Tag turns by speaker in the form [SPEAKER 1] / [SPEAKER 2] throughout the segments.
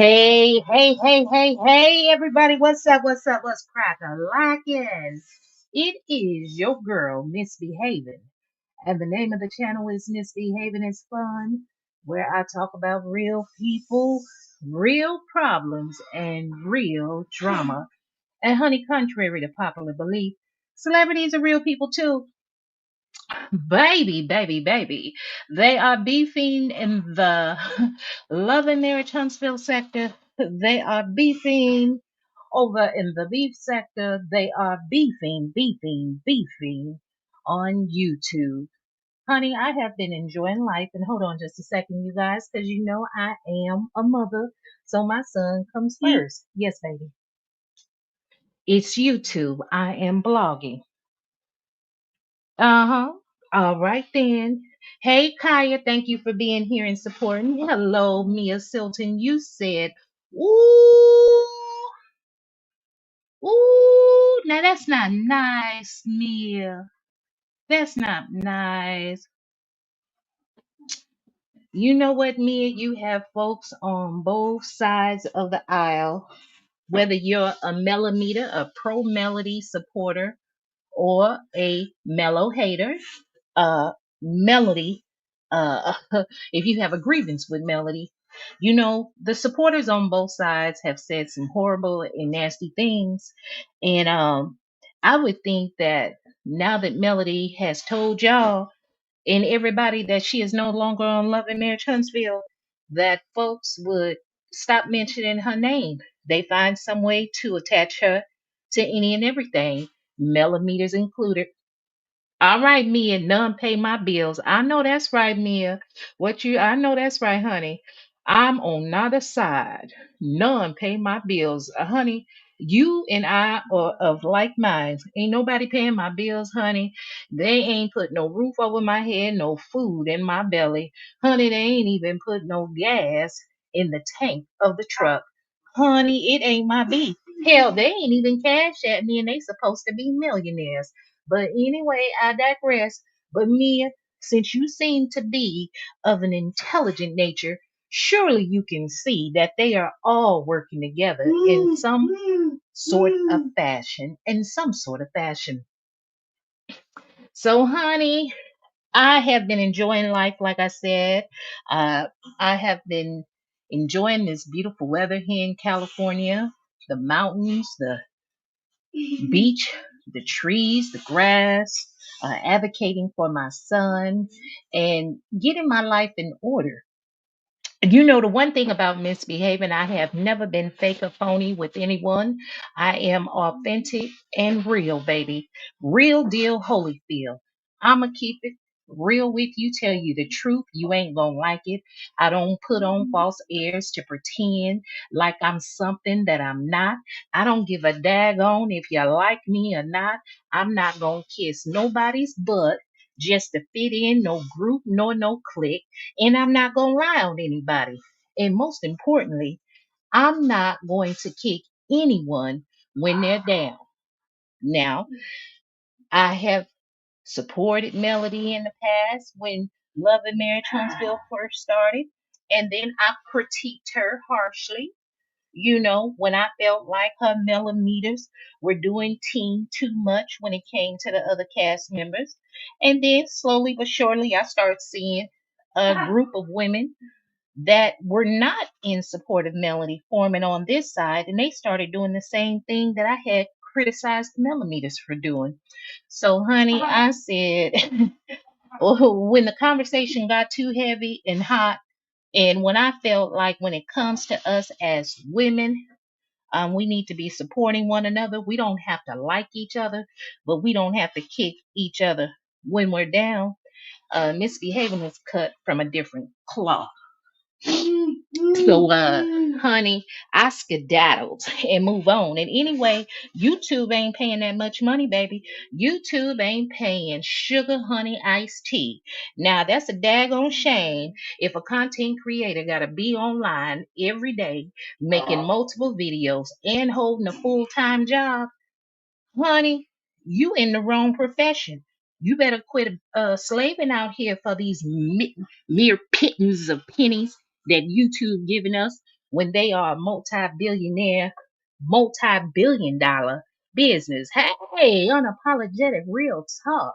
[SPEAKER 1] Hey, everybody. What's up? What's up? What's crack-a-lackin'? It is your girl, Misbehaving. And the name of the channel is Misbehaving is Fun, where I talk about real people, real problems, and real drama. And honey, contrary to popular belief, celebrities are real people too. Baby. They are beefing in the Love and Marriage Huntsville sector. They are beefing over in the beef sector. They are beefing on YouTube. Honey, I have been enjoying life. And hold on just a second, you guys, because you know I am a mother. So my son comes first. Yes, baby. It's YouTube. I am blogging. Uh-huh. All right then. Hey Kaya, thank you for being here and supporting. Hello, Mia Silton. You said, ooh, ooh. Now that's not nice, Mia. That's not nice. You know what, Mia? You have folks on both sides of the aisle, whether you're a Melometer, a pro Melody supporter, or a Mellow hater. Melody, uh, if you have a grievance with Melody, you know, the supporters on both sides have said some horrible and nasty things. And I would think that now that Melody has told y'all and everybody that she is no longer on Love and Marriage Huntsville, that folks would stop mentioning her name. They find some way to attach her to any and everything, millimeters included. All right, Mia, none pay my bills. I know that's right, Mia. I know that's right, honey. I'm on neither side. None pay my bills. Honey, you and I are of like minds. Ain't nobody paying my bills, honey. They ain't put no roof over my head, no food in my belly. Honey, they ain't even put no gas in the tank of the truck. Honey, it ain't my beef. Hell, they ain't even cash at me and they supposed to be millionaires. But anyway, I digress. But Mia, since you seem to be of an intelligent nature, surely you can see that they are all working together in some sort of fashion. In some sort of fashion. So, honey, I have been enjoying life, like I said. Uh, I have been enjoying this beautiful weather here in California, the mountains, the beach, the trees, the grass, advocating for my son, and getting my life in order. You know, the one thing about misbehaving, I have never been fake or phony with anyone. I am authentic and real, baby. Real deal, Holyfield. I'ma keep it real with you, tell you the truth. You ain't gonna like it. I don't put on false airs to pretend like I'm something that I'm not. I don't give a daggone if you like me or not. I'm not gonna kiss nobody's butt just to fit in no group nor no clique, and I'm not going to lie on anybody. And most importantly, I'm not going to kick anyone when they're down. Now, I have supported Melody in the past when Love and Marriage Huntsville first started, and then I critiqued her harshly. You know, when I felt like her millimeters were doing team too much when it came to the other cast members. And then slowly but surely, I started seeing a group of women that were not in support of Melody forming on this side, and they started doing the same thing that I had criticized the millimeters for doing. So, honey, I said, when the conversation got too heavy and hot, and when I felt like when it comes to us as women, we need to be supporting one another. We don't have to like each other, but we don't have to kick each other when we're down. Misbehaving is cut from a different cloth. So, honey, I skedaddled and move on. And anyway, YouTube ain't paying that much money, baby. YouTube ain't paying sugar, honey, iced tea. Now, that's a daggone shame if a content creator got to be online every day making multiple videos and holding a full time job. Honey, you in the wrong profession. You better quit slaving out here for these mere pittance of pennies that YouTube giving us. when they are a multi-billionaire, multi-billion-dollar business. Hey, unapologetic real talk.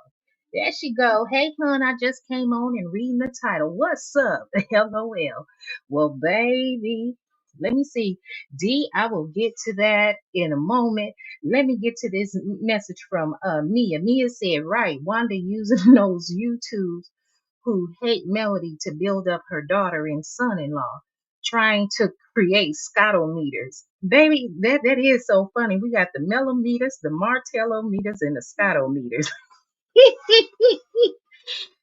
[SPEAKER 1] There she go. Hey, hon, I just came on and reading the title. What's up? LOL. Well, baby, let me see. D, I will get to that in a moment. Let me get to this message from Mia. Mia said, right, Wanda using those YouTubes who hate Melody to build up her daughter and son-in-law, trying to create scottometers. Baby, that is so funny. We got the mellometers, the martellometers, and the scottometers.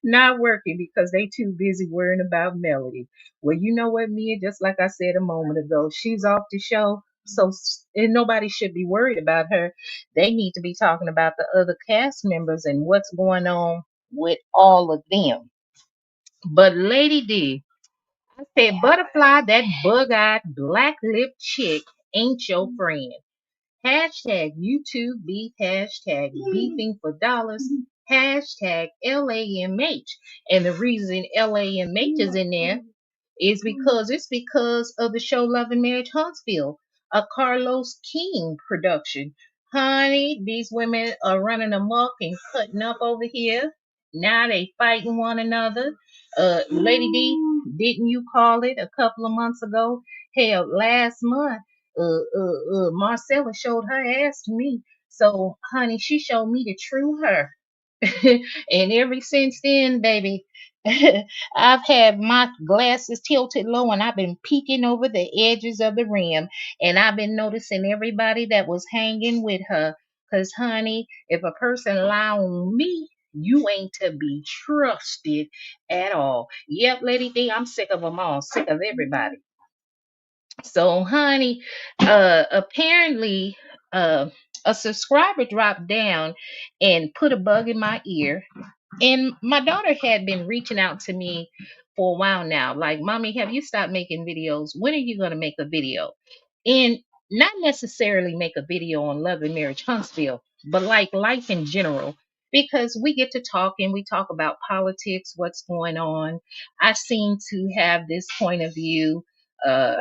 [SPEAKER 1] Not working because they too busy worrying about Melody. Well, you know what, Mia? Just like I said a moment ago, she's off the show. So and nobody should be worried about her. They need to be talking about the other cast members and what's going on with all of them. But Lady D, I said, ButterFlii, that bug-eyed, black-lipped chick ain't your friend. Hashtag YouTube beef, hashtag beefing for dollars, hashtag LAMH. And the reason LAMH is in there is because it's because of the show Love and Marriage Huntsville, a Carlos King production. Honey, these women are running amok and cutting up over here. Now they fighting one another. Lady D, didn't you call it a couple of months ago? Hell, last month, Marcela showed her ass to me. So, honey, she showed me the true her. And ever since then, baby, I've had my glasses tilted low and I've been peeking over the edges of the rim. And I've been noticing everybody that was hanging with her. Because, honey, if a person lie on me, you ain't to be trusted at all. Yep, Lady D, I'm sick of them all, sick of everybody. So, honey, apparently, a subscriber dropped down and put a bug in my ear, and my daughter had been reaching out to me for a while now, like, Mommy, have you stopped making videos? When are you going to make a video? And not necessarily make a video on Love and Marriage Huntsville, but like life in general, because we get to talk and we talk about politics, what's going on. I seem to have this point of view. Uh,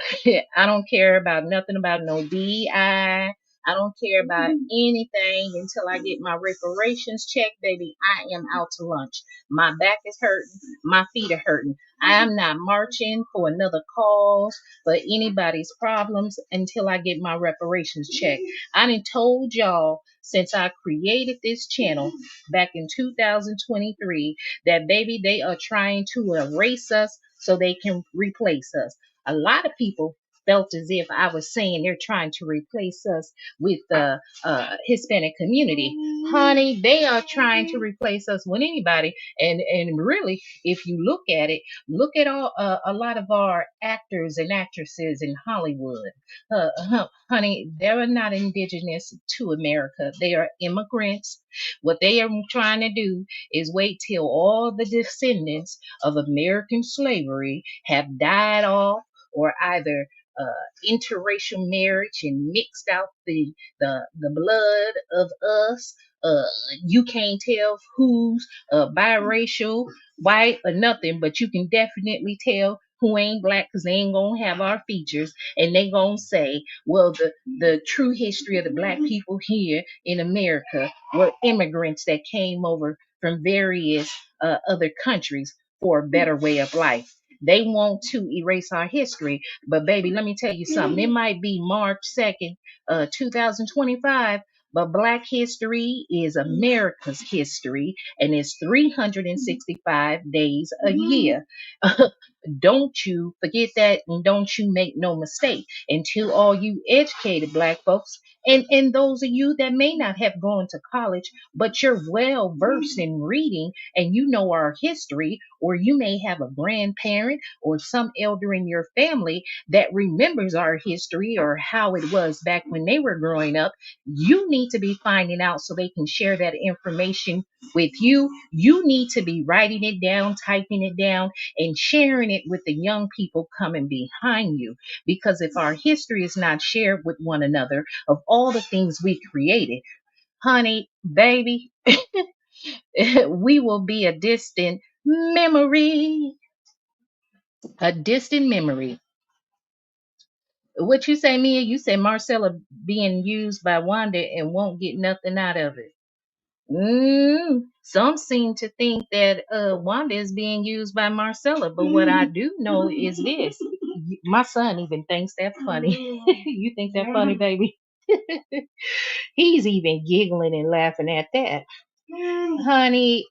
[SPEAKER 1] I don't care about nothing about no DI. I don't care about anything until I get my reparations check, baby. I am out to lunch. My back is hurting. My feet are hurting. I am not marching for another cause, for anybody's problems until I get my reparations check. I done told y'all since I created this channel back in 2023 that, baby, they are trying to erase us so they can replace us. A lot of people felt as if I was saying they're trying to replace us with the Hispanic community. Honey, they are trying to replace us with anybody. And really, if you look at it, look at all a lot of our actors and actresses in Hollywood. Honey, they're not indigenous to America. They are immigrants. What they are trying to do is wait till all the descendants of American slavery have died off or either interracial marriage and mixed out the blood of us. Uh, you can't tell who's biracial, white, or nothing, but you can definitely tell who ain't black because they ain't gonna have our features, and they gonna say, well, the true history of the black people here in America were immigrants that came over from various other countries for a better way of life. They want to erase our history, but baby, let me tell you something. It might be March 2nd, 2025, but Black history is America's history, and it's 365 days a year. Don't you forget that, and don't you make no mistake. Until all you educated black folks, and those of you that may not have gone to college, but you're well versed in reading and you know our history, or you may have a grandparent or some elder in your family that remembers our history or how it was back when they were growing up. You need to be finding out so they can share that information with you. You need to be writing it down, typing it down, and sharing it with the young people coming behind you. Because if our history is not shared with one another of all the things we created, honey, baby, we will be a distant memory. A distant memory. What you say, Mia? You say Marcella being used by Wanda and won't get nothing out of it. Some seem to think that Wanda is being used by Marcella, but what I do know is this. My son even thinks that funny. You think that funny, baby? He's even giggling and laughing at that. Honey,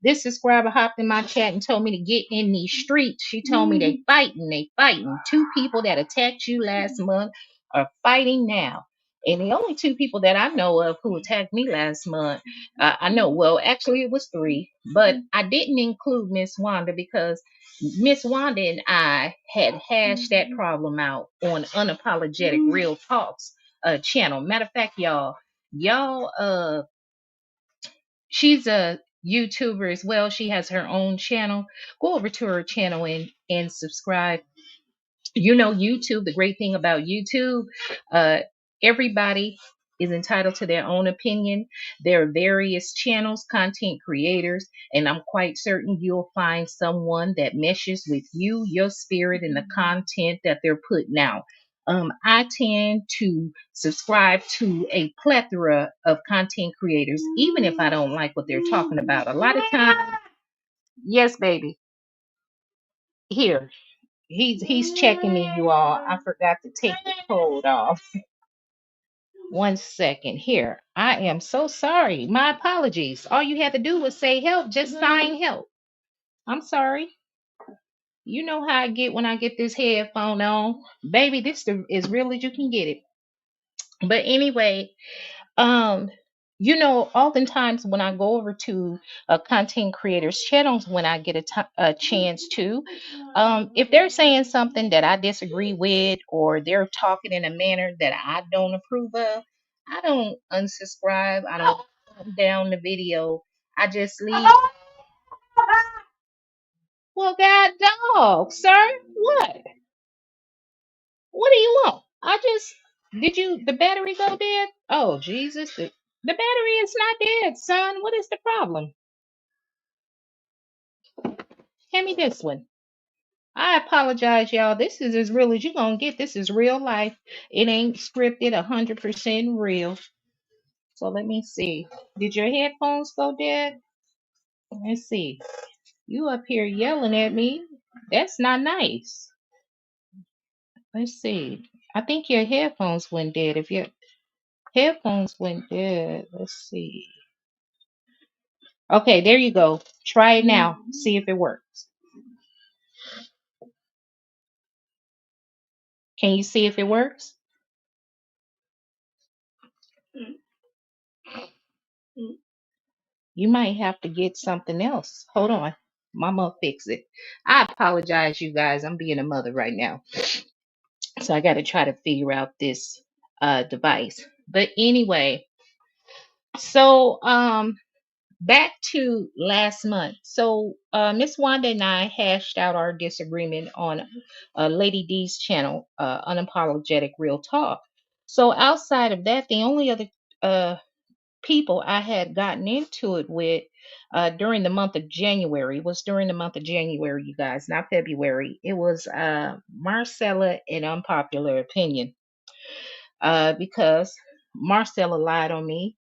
[SPEAKER 1] this subscriber hopped in my chat and told me to get in these streets. She told me they fighting. Two people that attacked you last month are fighting now. And the only two people that I know of who attacked me last month, I know, well, actually it was three, but I didn't include Miss Wanda because Miss Wanda and I had hashed that problem out on Unapologetic Real Talks channel. Matter of fact, y'all she's a YouTuber as well. She has her own channel. Go over to her channel and subscribe. You know, YouTube, the great thing about YouTube, uh everybody is entitled to their own opinion. There are various channels, content creators, and I'm quite certain you'll find someone that meshes with you, your spirit, and the content that they're putting out. I tend to subscribe to a plethora of content creators, even if I don't like what they're talking about. A lot of times, yes, baby. Here, he's checking me, you all. I forgot to take the code off. 1 second. Here. I am so sorry. My apologies. All you had to do was say help. Just sign help. I'm sorry. You know how I get when I get this headphone on. Baby, this is real as you can get it. But anyway, um oftentimes when I go over to content creators channels, when I get a chance to, if they're saying something that I disagree with, or they're talking in a manner that I don't approve of, I don't unsubscribe, I don't come down the video, I just leave. Well, god dog, sir, what do you want? I just did you the battery go dead? Oh Jesus, the battery is not dead, son. What is the problem? Hand me this one. I apologize, y'all. This is as real as you gonna get. This is real life. It ain't scripted, 100% real. So let me see. Did your headphones go dead? Let's see. You up here yelling at me. That's not nice. Let's see. I think your headphones went dead. If your headphones went dead, let's see. Okay, there you go. Try it now. See if it works. Can you see if it works? You might have to get something else. Hold on. Mama fix it. I apologize, you guys. I'm being a mother right now. So I got to try to figure out this device. But anyway, so back to last month. So Miss Wanda and I hashed out our disagreement on Lady D's channel, Unapologetic Real Talk. So outside of that, the only other uh people I had gotten into it with during the month of January, was during the month of January, you guys, not February. It was Marcella and Unpopular Opinion, because Marcella lied on me,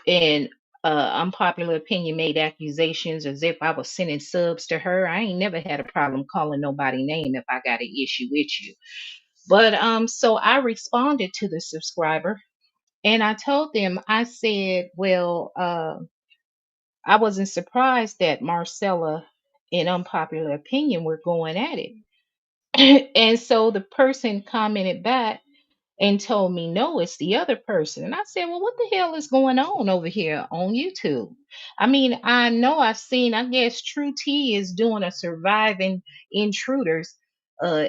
[SPEAKER 1] and Unpopular Opinion made accusations as if I was sending subs to her. I ain't never had a problem calling nobody name if I got an issue with you. But so I responded to the subscriber and I told them, I said, well, I wasn't surprised that Marcella and Unpopular Opinion were going at it. And so the person commented back and told me, no, it's the other person. And I said, well, what the hell is going on over here on YouTube? I mean, I know I've seen, I guess True T is doing a Surviving Intruders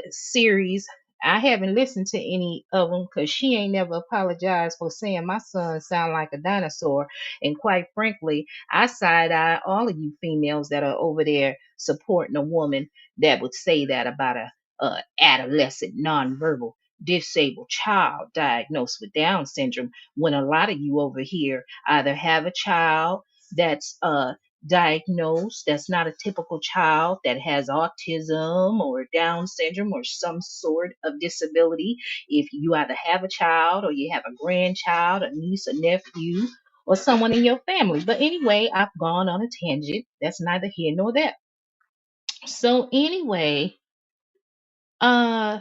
[SPEAKER 1] series. I haven't listened to any of them because she ain't never apologized for saying my son sound like a dinosaur. And quite frankly, I side eye all of you females that are over there supporting a woman that would say that about a adolescent nonverbal disabled child diagnosed with Down syndrome, when a lot of you over here either have a child that's diagnosed, that's not a typical child that has autism or Down syndrome or some sort of disability. If you either have a child or you have a grandchild, a niece, a nephew, or someone in your family. But anyway, I've gone on a tangent. That's neither here nor there. So anyway, uh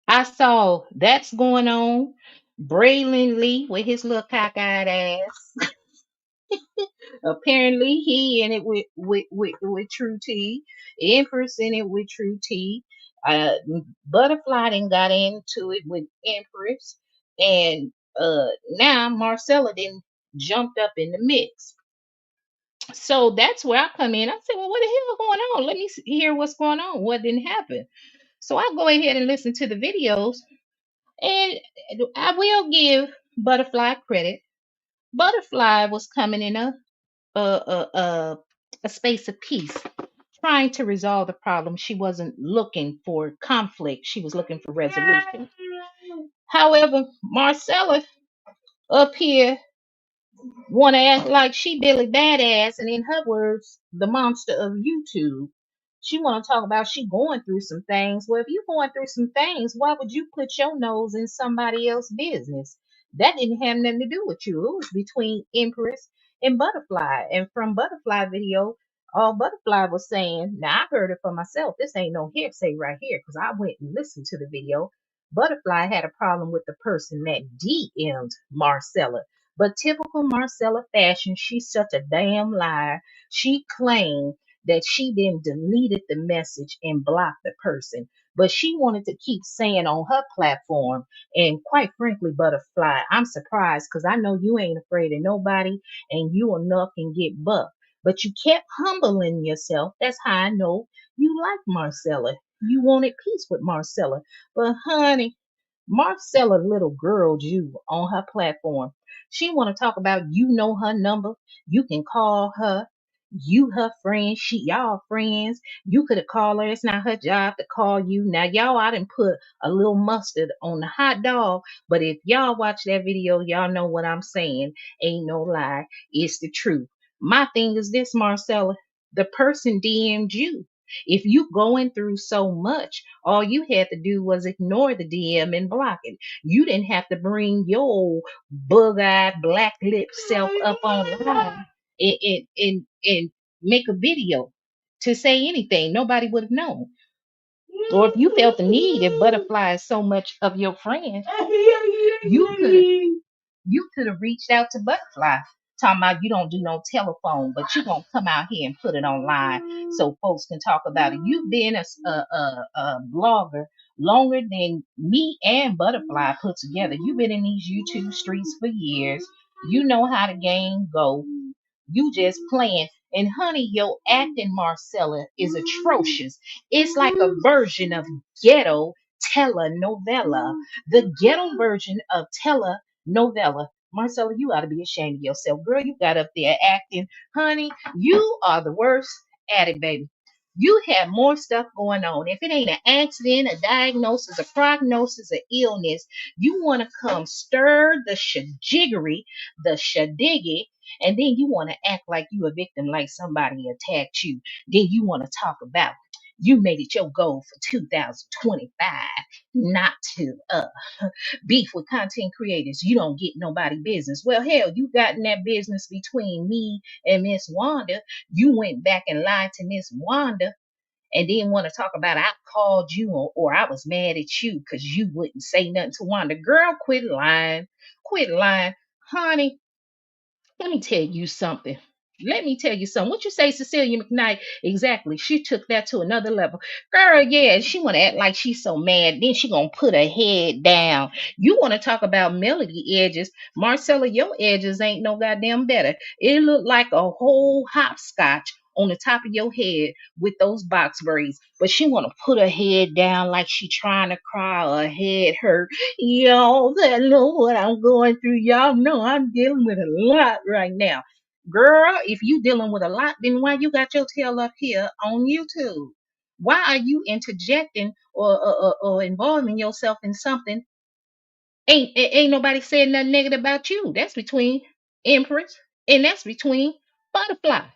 [SPEAKER 1] I saw that's going on. Braylon Lee with his little cockeyed ass. Apparently, he in it with True T. Empress in it with True T. Uh, ButterFlii then got into it with Empress, and now Marcela then jumped up in the mix. So that's where I come in. I said, "Well, what the hell going on? Let me hear what's going on. What didn't happen?" So I go ahead and listen to the videos, and I will give ButterFlii credit. ButterFlii was coming in a a a, a space of peace, trying to resolve the problem. She wasn't looking for conflict. She was looking for resolution. However, Marcella up here want to act like she Billy Badass, and in her words, the monster of YouTube. She want to talk about she going through some things. Well, if you going through some things, why would you put your nose in somebody else's business? That didn't have nothing to do with you. It was between Empress and ButterFlii. And from ButterFlii video, all ButterFlii was saying, now I heard it for myself. This ain't no hearsay right here because I went and listened to the video. ButterFlii had a problem with the person that DM'd Marcella. But typical Marcella fashion, she's such a damn liar. She claimed that she then deleted the message and blocked the person. But she wanted to keep saying on her platform, and quite frankly, ButterFlii, I'm surprised because I know you ain't afraid of nobody and you will knock and get bucked. But you kept humbling yourself. That's how I know you like Marcella. You wanted peace with Marcella. But honey, Marcella little girl you on her platform. She want to talk about you know her number. You can call her. You her friend. She y'all friends. You could have called her. It's not her job to call you. Now y'all I didn't put a little mustard on the hot dog. But if y'all watch that video, y'all know what I'm saying. Ain't no lie. It's the truth. My thing is this, Marcella. The person DM'd you. If you going through so much, all you had to do was ignore the DM and block it. You didn't have to bring your bug-eyed, black-lipped self up online and make a video to say anything. Nobody would have known. Or if you felt the need, if ButterFlii is so much of your friend, you could you could have reached out to ButterFlii, talking about you don't do no telephone, but you gonna come out here and put it online so folks can talk about it. You've been a blogger longer than me and ButterFlii put together. You've been in these YouTube streets for years. You know how the game go. You just playing. And honey, your acting, Marcella, is atrocious. It's like a version of ghetto telenovela. The ghetto version of telenovela. Marcella, you ought to be ashamed of yourself. Girl, you got up there acting. Honey, you are the worst at it, baby. You have more stuff going on. If it ain't an accident, a diagnosis, a prognosis, an illness, you want to come stir the shajiggery, the shadiggy, and then you want to act like you a victim, like somebody attacked you. Then you want to talk about you made it your goal for 2025 not to beef with content creators. You don't get nobody business. Well, hell, you got in that business between me and Miss Wanda. You went back and lied to Miss Wanda and then want to talk about I called you or I was mad at you because you wouldn't say nothing to Wanda. Girl, quit lying. Quit lying. Honey, let me tell you something. Let me tell you something. What you say, Cecilia McKnight? Exactly. She took that to another level. Girl, yeah, she want to act like she's so mad. Then she going to put her head down. You want to talk about melody edges. Marcella, your edges ain't no goddamn better. It look like a whole hopscotch on the top of your head with those box braids. But she want to put her head down like she trying to cry or her head hurt. Y'all that know what I'm going through. Y'all know I'm dealing with a lot right now. Girl, if you dealing with a lot, then why you got your tail up here on YouTube? Why are you interjecting or involving yourself in something? Ain't nobody saying nothing negative about you. That's between Empress and that's between Butterfly.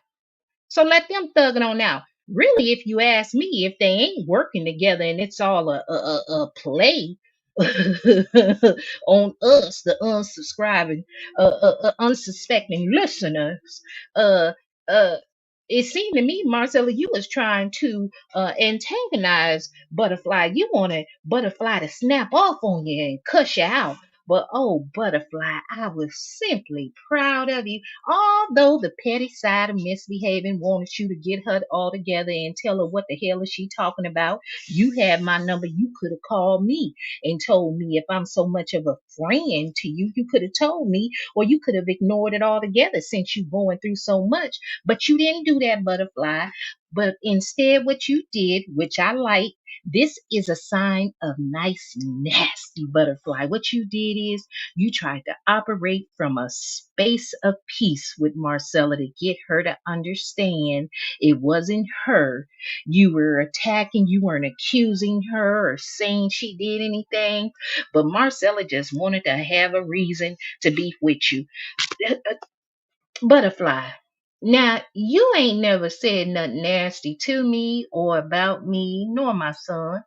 [SPEAKER 1] So let them thug it on out. Really, if you ask me, if they ain't working together and it's all a play on us, the unsubscribing, unsuspecting listeners, uh, uh, it seemed to me, Marcella, you was trying to antagonize ButterFlii. You wanted ButterFlii to snap off on you and cuss you out. But oh, ButterFlii, I was simply proud of you. Although the petty side of misbehaving wanted you to get her all together and tell her what the hell is she talking about, you had my number. You could have called me and told me if I'm so much of a friend to you. You could have told me, or you could have ignored it altogether since you going through so much. But you didn't do that, ButterFlii. But instead, what you did, which I like, this is a sign of nice, nasty ButterFlii. What you did is you tried to operate from a space of peace with Marcella to get her to understand it wasn't her. You were attacking, you weren't accusing her or saying she did anything, but Marcella just wanted to have a reason to beef with you. ButterFlii. Now, you ain't never said nothing nasty to me or about me, nor my son.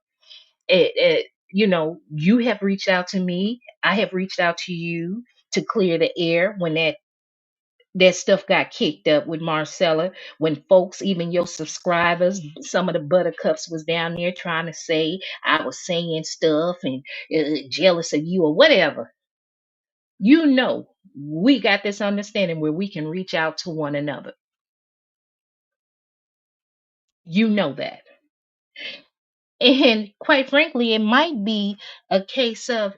[SPEAKER 1] You have reached out to me. I have reached out to you to clear the air when that stuff got kicked up with Marcella. When folks, even your subscribers, some of the buttercups was down there trying to say I was saying stuff and jealous of you or whatever. We got this understanding where we can reach out to one another. You know that. And quite frankly, it might be a case of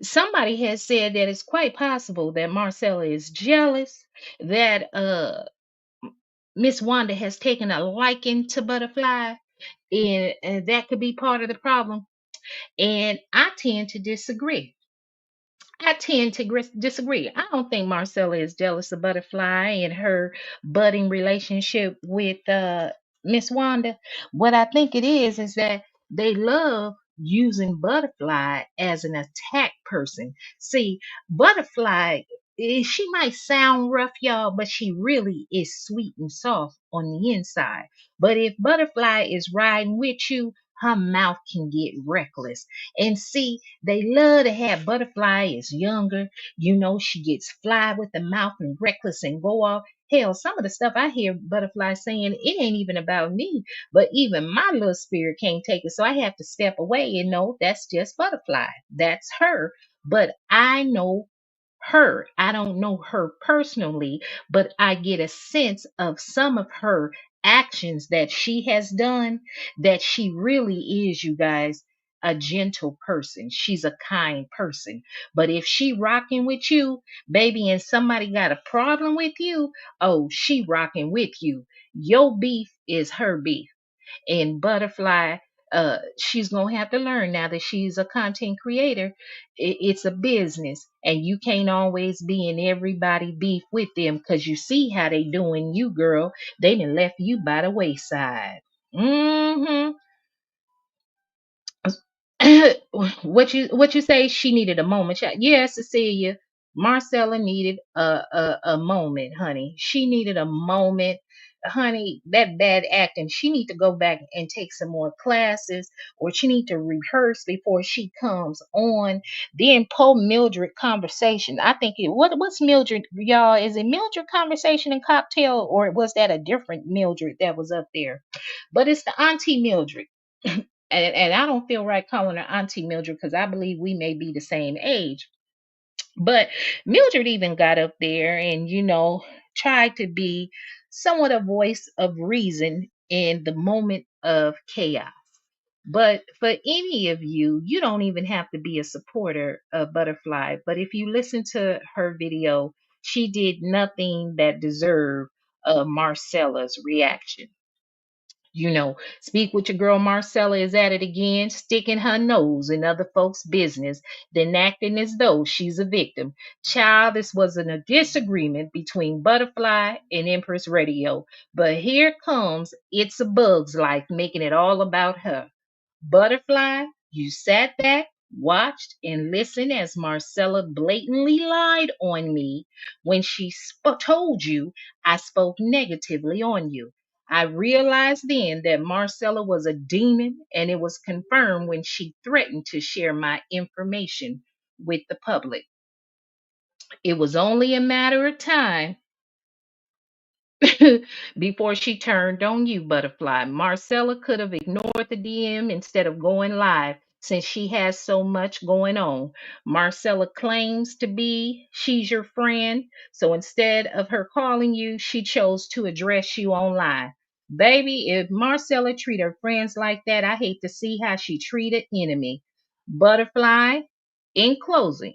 [SPEAKER 1] somebody has said that it's quite possible that Marcella is jealous, that Miss Wanda has taken a liking to ButterFlii, and that could be part of the problem. And I tend to disagree. Disagree. I don't think Marcella is jealous of ButterFlii and her budding relationship with Miss Wanda. What I think it is that they love using ButterFlii as an attack person. See, ButterFlii, she might sound rough, y'all, but she really is sweet and soft on the inside. But if ButterFlii is riding with you, her mouth can get reckless. And see, they love to have ButterFlii is younger. She gets fly with the mouth and reckless and go off. Hell, some of the stuff I hear ButterFlii saying, it ain't even about me. But even my little spirit can't take it. So I have to step away and know that's just ButterFlii. That's her. But I know her. I don't know her personally, but I get a sense of some of her actions that she has done, that she really is, you guys, a gentle person. She's a kind person. But if she rocking with you, baby, and somebody got a problem with you, oh, she rocking with you. Your beef is her beef. And ButterFlii, she's gonna have to learn now that she's a content creator. It's a business, and you can't always be in everybody beef with them, because you see how they doing you, girl. They done left you by the wayside. Hmm. What you say? She needed a moment. Yes, Cecilia. Marcella needed a moment, honey. She needed a moment, honey. That bad acting. She need to go back and take some more classes, or she need to rehearse before she comes on. Then pull Mildred conversation. I think what's Mildred, y'all? Is it Mildred conversation and cocktail, or was that a different Mildred that was up there? But it's the Auntie Mildred. And I don't feel right calling her Auntie Mildred because I believe we may be the same age. But Mildred even got up there and, tried to be somewhat a voice of reason in the moment of chaos. But for any of you, you don't even have to be a supporter of ButterFlii. But if you listen to her video, she did nothing that deserved Marcella's reaction. Speak with your girl Marcella is at it again, sticking her nose in other folks' business, then acting as though she's a victim. Child, this wasn't a disagreement between ButterFlii and Empress Radio, but here comes It's a Bug's Life, making it all about her. ButterFlii, you sat back, watched and listened as Marcela blatantly lied on me when she told you I spoke negatively on you. I realized then that Marcela was a demon, and it was confirmed when she threatened to share my information with the public. It was only a matter of time before she turned on you, ButterFlii. Marcella could have ignored the DM instead of going live since she has so much going on. Marcella claims to be she's your friend, so instead of her calling you, she chose to address you online. Baby, if Marcella treat her friends like that, I hate to see how she treated enemy. ButterFlii, in closing,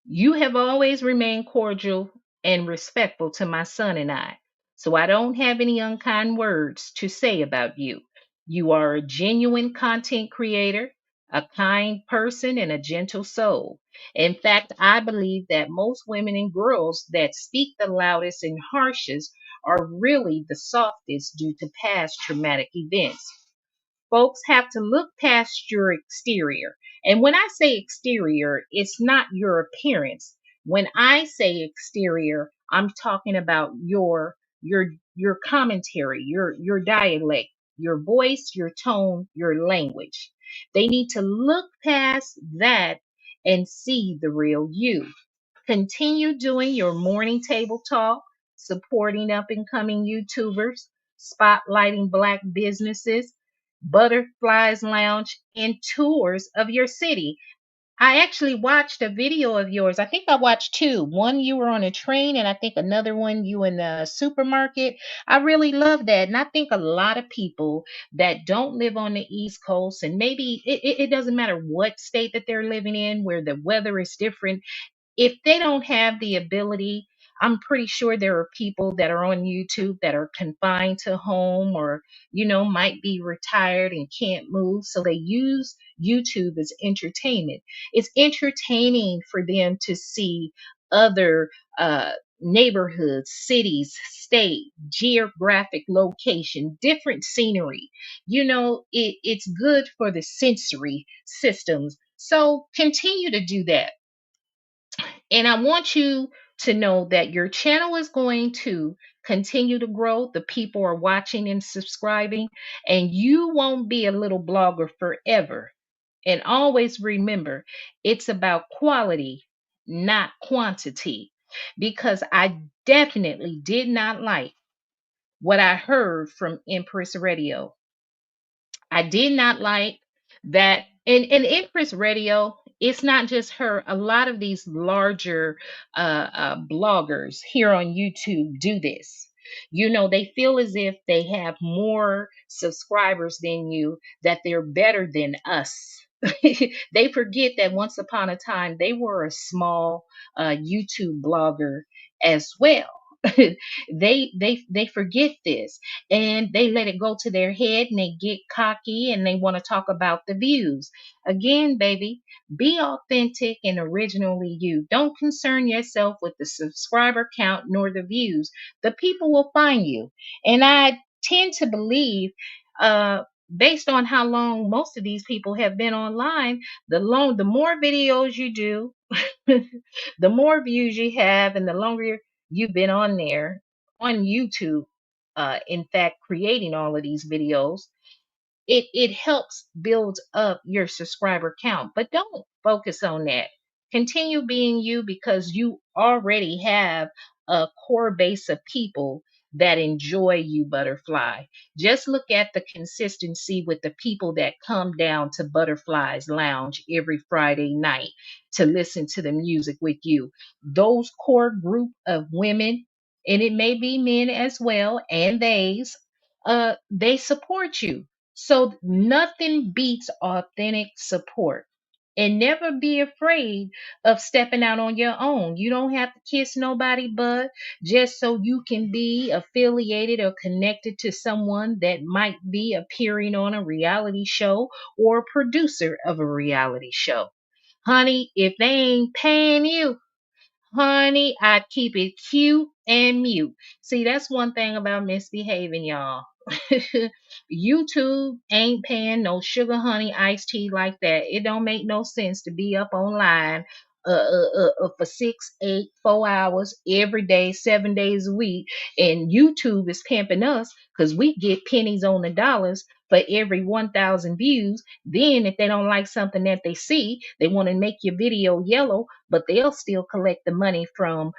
[SPEAKER 1] you have always remained cordial and respectful to my son and I, so I don't have any unkind words to say about you. You are a genuine content creator, a kind person, and a gentle soul. In fact, I believe that most women and girls that speak the loudest and harshest are really the softest due to past traumatic events. Folks have to look past your exterior. And when I say exterior, it's not your appearance. When I say exterior, I'm talking about your commentary, your dialect, your voice, your tone, your language. They need to look past that and see the real you. Continue doing your morning table talk, supporting up and coming YouTubers, spotlighting Black businesses, ButterFlii's Lounge, and tours of your city. I actually watched a video of yours. I think I watched two. One you were on a train, and I think another one you in the supermarket. I really love that. And I think a lot of people that don't live on the East Coast, and maybe it doesn't matter what state that they're living in, where the weather is different, if they don't have the ability, I'm pretty sure there are people that are on YouTube that are confined to home, or, might be retired and can't move. So they use YouTube as entertainment. It's entertaining for them to see other neighborhoods, cities, state, geographic location, different scenery. It's good for the sensory systems. So continue to do that. And I want you to know that your channel is going to continue to grow. The people are watching and subscribing, and you won't be a little blogger forever. And always remember, it's about quality, not quantity. Because I definitely did not like what I heard from Empress Radio. I did not like that. And Empress Radio, it's not just her. A lot of these larger bloggers here on YouTube do this. They feel as if they have more subscribers than you, that they're better than us. They forget that once upon a time they were a small YouTube blogger as well. They forget this, and they let it go to their head, and they get cocky, and they want to talk about the views. Again, baby, be authentic and originally you. Don't concern yourself with the subscriber count nor the views. The people will find you. And I tend to believe, based on how long most of these people have been online, the more videos you do, the more views you have, and the longer you've been on there on YouTube, in fact, creating all of these videos, it helps build up your subscriber count. But don't focus on that. Continue being you, because you already have a core base of people that enjoy you, ButterFlii. Just look at the consistency with the people that come down to ButterFlii's Lounge every Friday night to listen to the music with you. Those core group of women, and it may be men as well, and they support you. So nothing beats authentic support. And never be afraid of stepping out on your own. You don't have to kiss nobody but just so you can be affiliated or connected to someone that might be appearing on a reality show or a producer of a reality show. Honey, if they ain't paying you, honey, I'd keep it cute and mute. See, that's one thing about misbehaving, y'all. YouTube ain't paying no sugar honey iced tea like that. It don't make no sense to be up online for 6, 8, 4 hours every day, 7 days a week. And YouTube is pimping us because we get pennies on the dollars for every 1,000 views. Then, if they don't like something that they see, they want to make your video yellow, but they'll still collect the money from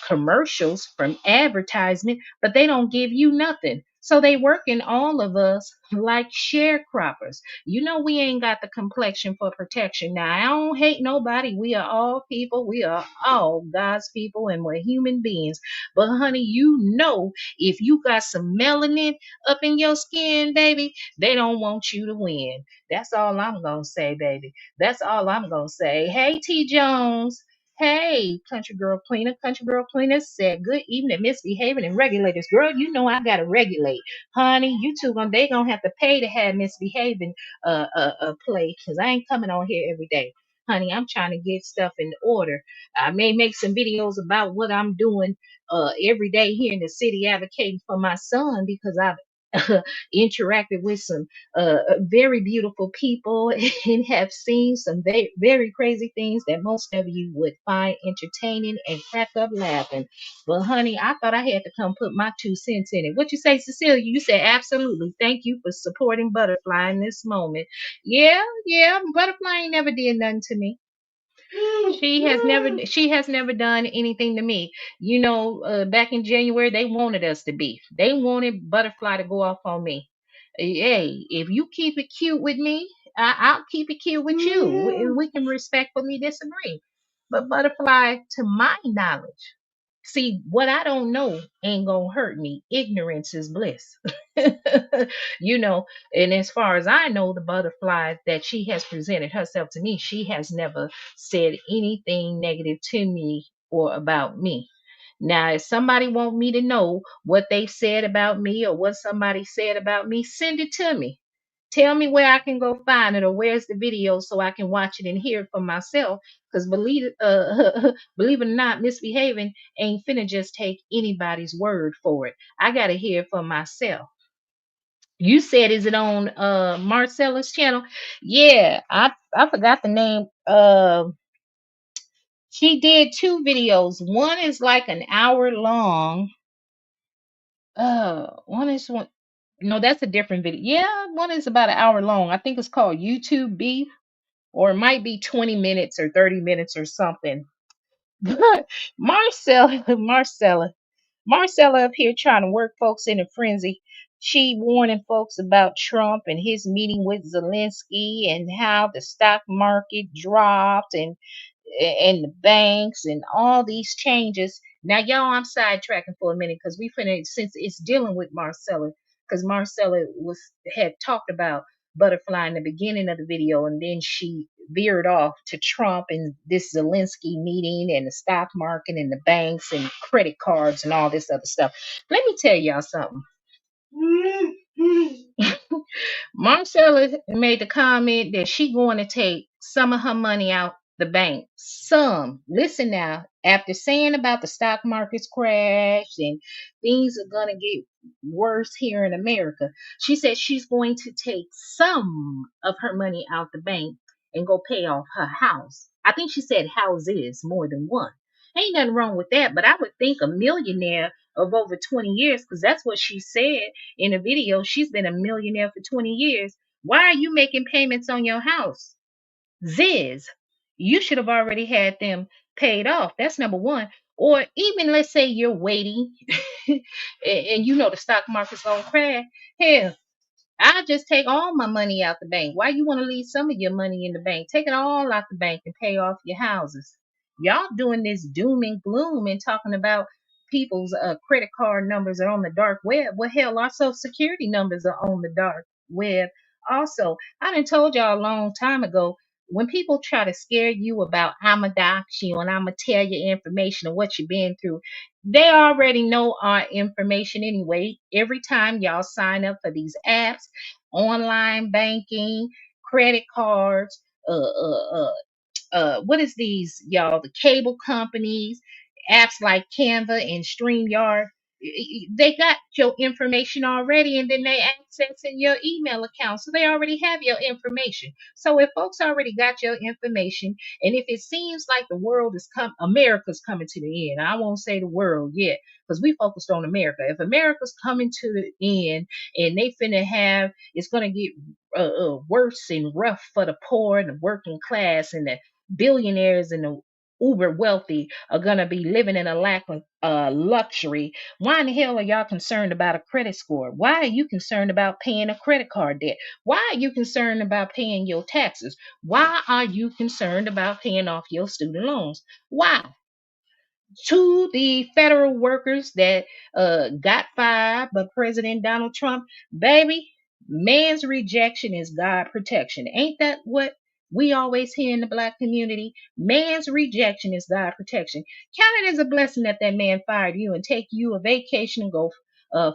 [SPEAKER 1] commercials, from advertisement, but they don't give you nothing. So they working all of us like sharecroppers. You know, we ain't got the complexion for protection. Now, I don't hate nobody. We are all people. We are all God's people, and we're human beings. But honey, you know, if you got some melanin up in your skin, baby, they don't want you to win. That's all I'm gonna say, baby. That's all I'm gonna say. Hey, T Jones. Hey, Country Girl Cleaner said, "Good evening, misbehaving and regulators." Girl, you know I gotta regulate, honey. You two they gonna have to pay to have misbehaving play, because I ain't coming on here every day, honey. I'm trying to get stuff in order. I may make some videos about what I'm doing every day here in the city, advocating for my son, because I've interacted with some very beautiful people and have seen some very, very crazy things that most of you would find entertaining and crack up laughing. But honey, I thought I had to come put my 2 cents in it. What you say, Cecilia? You said absolutely. Thank you for supporting ButterFlii in this moment. Yeah, yeah. ButterFlii ain't never did nothing to me. She has never done anything to me. You know, back in January, they wanted us to beef. They wanted ButterFlii to go off on me. Hey, if you keep it cute with me, I'll keep it cute with you. We can respectfully disagree. But ButterFlii, to my knowledge, see, what I don't know ain't gonna hurt me. Ignorance is bliss. You know, and as far as I know, the ButterFlii that she has presented herself to me, she has never said anything negative to me or about me. Now, if somebody want me to know what they said about me or what somebody said about me, send it to me. Tell me where I can go find it, or where's the video so I can watch it and hear it for myself. Because believe it or not, misbehaving ain't finna just take anybody's word for it. I gotta hear it for myself. You said, is it on Marcela's channel? Yeah, I forgot the name. She did 2 videos. One is like an hour long. One is one. No, that's a different video. Yeah, one is about an hour long. I think it's called YouTube Beef, or it might be 20 minutes or 30 minutes or something. But Marcella up here trying to work folks in a frenzy. She warning folks about Trump and his meeting with Zelensky and how the stock market dropped, and the banks and all these changes. Now, y'all, I'm sidetracking for a minute because we finna, since it's dealing with Marcella, because Marcella had talked about ButterFlii in the beginning of the video, and then she veered off to Trump and this Zelensky meeting and the stock market and the banks and credit cards and all this other stuff. Let me tell y'all something. Marcella made the comment that she going to take some of her money out the bank. Some. Listen now. After saying about the stock market's crash and things are going to get worse here in America, she said she's going to take some of her money out the bank and go pay off her house. I think she said houses, more than one. Ain't nothing wrong with that, but I would think a millionaire of over 20 years, because that's what she said in a video. She's been a millionaire for 20 years. Why are you making payments on your house? Ziz, you should have already had them paid off. That's number one. Or even let's say you're waiting and you know the stock market's gonna crash. Hell, I just take all my money out the bank. Why you want to leave some of your money in the bank? Take it all out the bank and pay off your houses. Y'all doing this doom and gloom and talking about people's credit card numbers are on the dark web. Well, hell, our social security numbers are on the dark web. Also, I done told y'all a long time ago, when people try to scare you about I'ma dox you and I'ma tell you information of what you've been through, they already know our information anyway. Every time y'all sign up for these apps, online banking, credit cards, what is these, y'all? The cable companies, apps like Canva and StreamYard. they got your information already, and then they accessing your email account, so they already have your information. So if folks already got your information, and if it seems like the world is America's coming to the end, I won't say the world yet, because we focused on America. If America's coming to the end, and they finna have, it's gonna get worse and rough for the poor and the working class, and the billionaires and the uber wealthy are gonna be living in a lack of luxury. Why in the hell are y'all concerned about a credit score? Why are you concerned about paying a credit card debt? Why are you concerned about paying your taxes? Why are you concerned about paying off your student loans? Why? To the federal workers that got fired by President Donald Trump, baby, man's rejection is God protection. Ain't that what we always hear in the black community? Man's rejection is God protection. Count it as a blessing that that man fired you and take you a vacation and go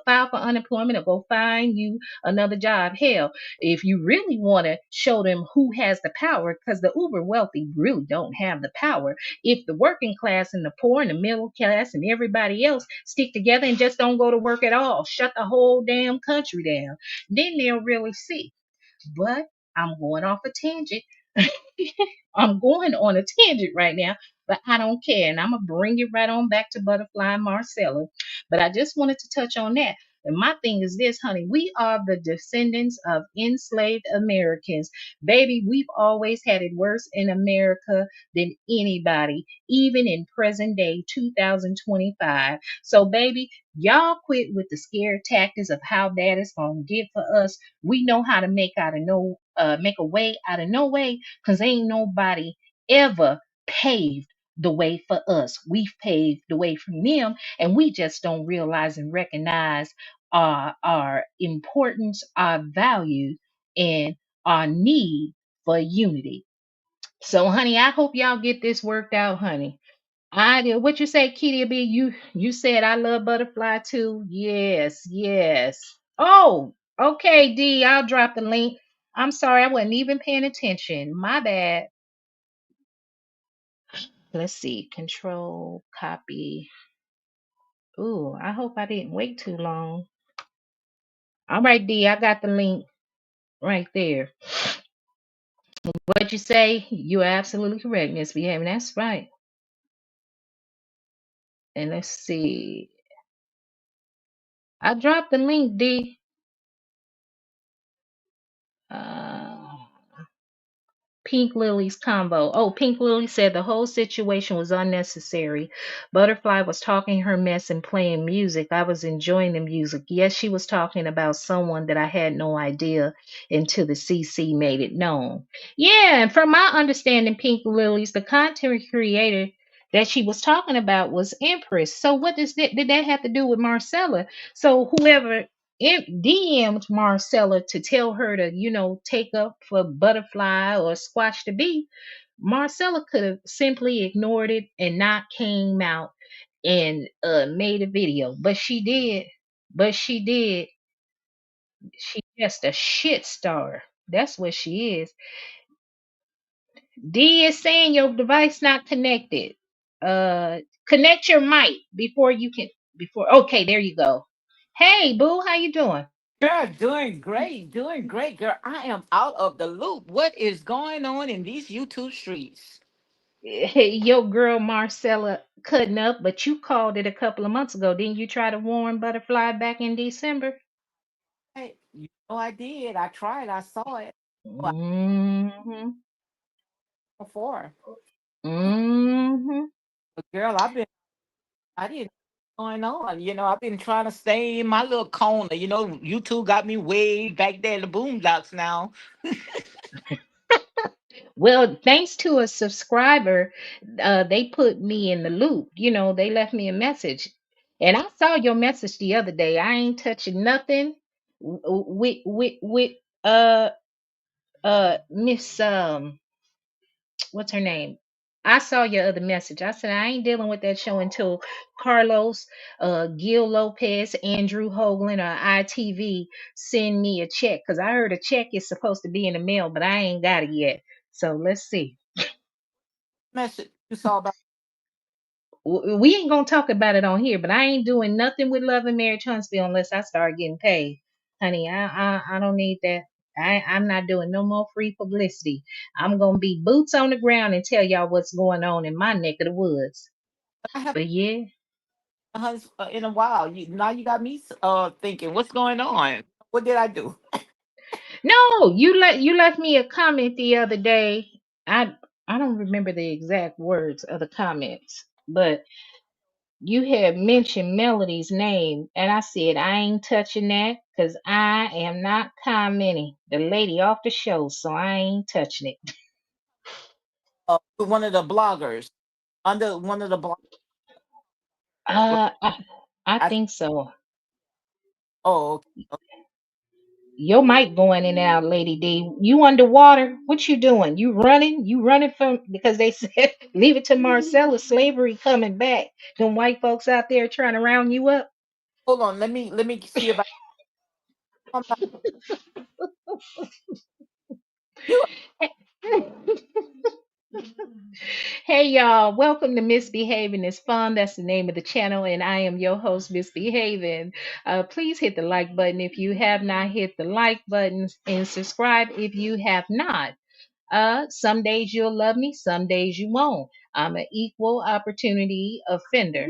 [SPEAKER 1] file for unemployment or go find you another job. Hell, if you really want to show them who has the power, because the uber wealthy really don't have the power. If the working class and the poor and the middle class and everybody else stick together and just don't go to work at all, shut the whole damn country down, then they'll really see. But I'm going off a tangent. I'm going on a tangent right now, but I don't care. And I'm going to bring it right on back to ButterFlii and Marcela. But I just wanted to touch on that. And my thing is this, honey, we are the descendants of enslaved Americans. Baby, we've always had it worse in America than anybody, even in present day 2025. So, baby, y'all quit with the scare tactics of how bad it's going to get for us. We know how to make a way out of no way, because ain't nobody ever paved the way for us. We've paved the way for them, and we just don't realize and recognize our importance, our value, and our need for unity. So, honey, I hope y'all get this worked out, honey. I did. What you say, Kitty? B? You said I love ButterFlii too. Yes, yes. Oh, okay, D. I'll drop the link. I'm sorry, I wasn't even paying attention. My bad. Let's see. Control copy. Ooh, I hope I didn't wait too long. All right, D. I got the link right there. What you say? You are absolutely correct, Miss Behaving. That's right. And let's see. I dropped the link, D. Uh, Pink Lily's combo. Oh, Pink Lily said the whole situation was unnecessary. ButterFlii was talking her mess and playing music. I was enjoying the music. Yes, she was talking about someone that I had no idea until the CC made it known. Yeah, and from my understanding, Pink Lilies, the content creator that she was talking about was Empress. So what does that did that have to do with Marcella? So whoever DM'd Marcella to tell her to, take up for ButterFlii or Squash the Bee, Marcella could have simply ignored it and not came out and made a video. But she did. But she did. She just a shit star. That's what she is. D is saying your device not connected. Connect your mic before you can before okay, there you go. Hey boo, how you doing?
[SPEAKER 2] Girl, doing great, girl. I am out of the loop. What is going on in these YouTube streets?
[SPEAKER 1] Hey, your girl Marcella cutting up, but you called it a couple of months ago. Didn't you try to warn ButterFlii back in December?
[SPEAKER 2] Hey, you know I did. I tried. I saw it
[SPEAKER 1] Mm-hmm.
[SPEAKER 2] before.
[SPEAKER 1] Mm-hmm.
[SPEAKER 2] But girl, I didn't know what's going on. I've been trying to stay in my little corner. YouTube got me way back there in the boondocks now.
[SPEAKER 1] Well, thanks to a subscriber, they put me in the loop. They left me a message. And I saw your message the other day. I ain't touching nothing with uh Miss what's her name? I saw your other message. I said I ain't dealing with that show until Carlos, Gil Lopez, Andrew Hoagland, or ITV send me a check, because I heard a check is supposed to be in the mail, but I ain't got it yet. So let's see.
[SPEAKER 2] Message you saw about
[SPEAKER 1] We ain't gonna talk about it on here, but I ain't doing nothing with Love and Marriage Huntsville unless I start getting paid, honey. I don't need that. I'm not doing no more free publicity. I'm gonna be boots on the ground and tell y'all what's going on in my neck of the woods.
[SPEAKER 2] I have
[SPEAKER 1] But yeah,
[SPEAKER 2] a husband in a while. Now you got me thinking, what's going on? What did I do?
[SPEAKER 1] no, you left me a comment the other day. I don't remember the exact words of the comments, but you had mentioned Melody's name, and I said I ain't touching that because I am not commenting. The lady off the show, so I ain't touching it.
[SPEAKER 2] One of the bloggers under one of the bloggers.
[SPEAKER 1] Uh, I, I
[SPEAKER 2] I
[SPEAKER 1] think so.
[SPEAKER 2] oh okay.
[SPEAKER 1] Your mic going in and out, Lady D. You underwater? What you doing? You running? You running from because they said leave it to Marcela. Slavery coming back. Them white folks out there trying to round you up.
[SPEAKER 2] Hold on. Let me see if I come back. You
[SPEAKER 1] Hey y'all, welcome to Misbehaving is Fun. That's the name of the channel, and I am your host, Misbehaving. Please hit the like button if you have not hit the like button, and subscribe if you have not. Some days you'll love me, some days you won't. I'm an equal opportunity offender.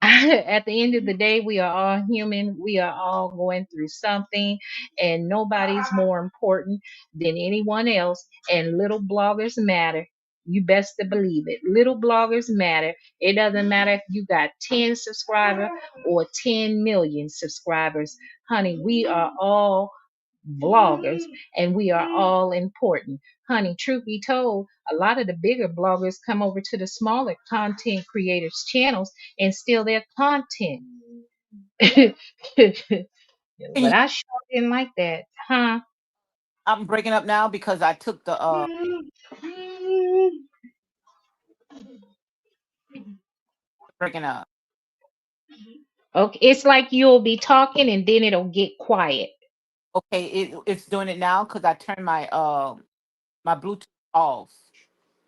[SPEAKER 1] At the end of the day, we are all human. We are all going through something, and nobody's more important than anyone else. And little bloggers matter. You best to believe it. Little bloggers matter. It doesn't matter if you got 10 subscribers or 10 million subscribers. Honey, we are all vloggers and we are all important. Honey, truth be told, a lot of the bigger bloggers come over to the smaller content creators' channels and steal their content.
[SPEAKER 2] can
[SPEAKER 1] But I sure didn't like that, huh?
[SPEAKER 2] I'm breaking up now because I took the breaking up.
[SPEAKER 1] Okay, it's like you'll be talking and then it'll get quiet.
[SPEAKER 2] Okay, it's doing it now because I turned my Bluetooth off.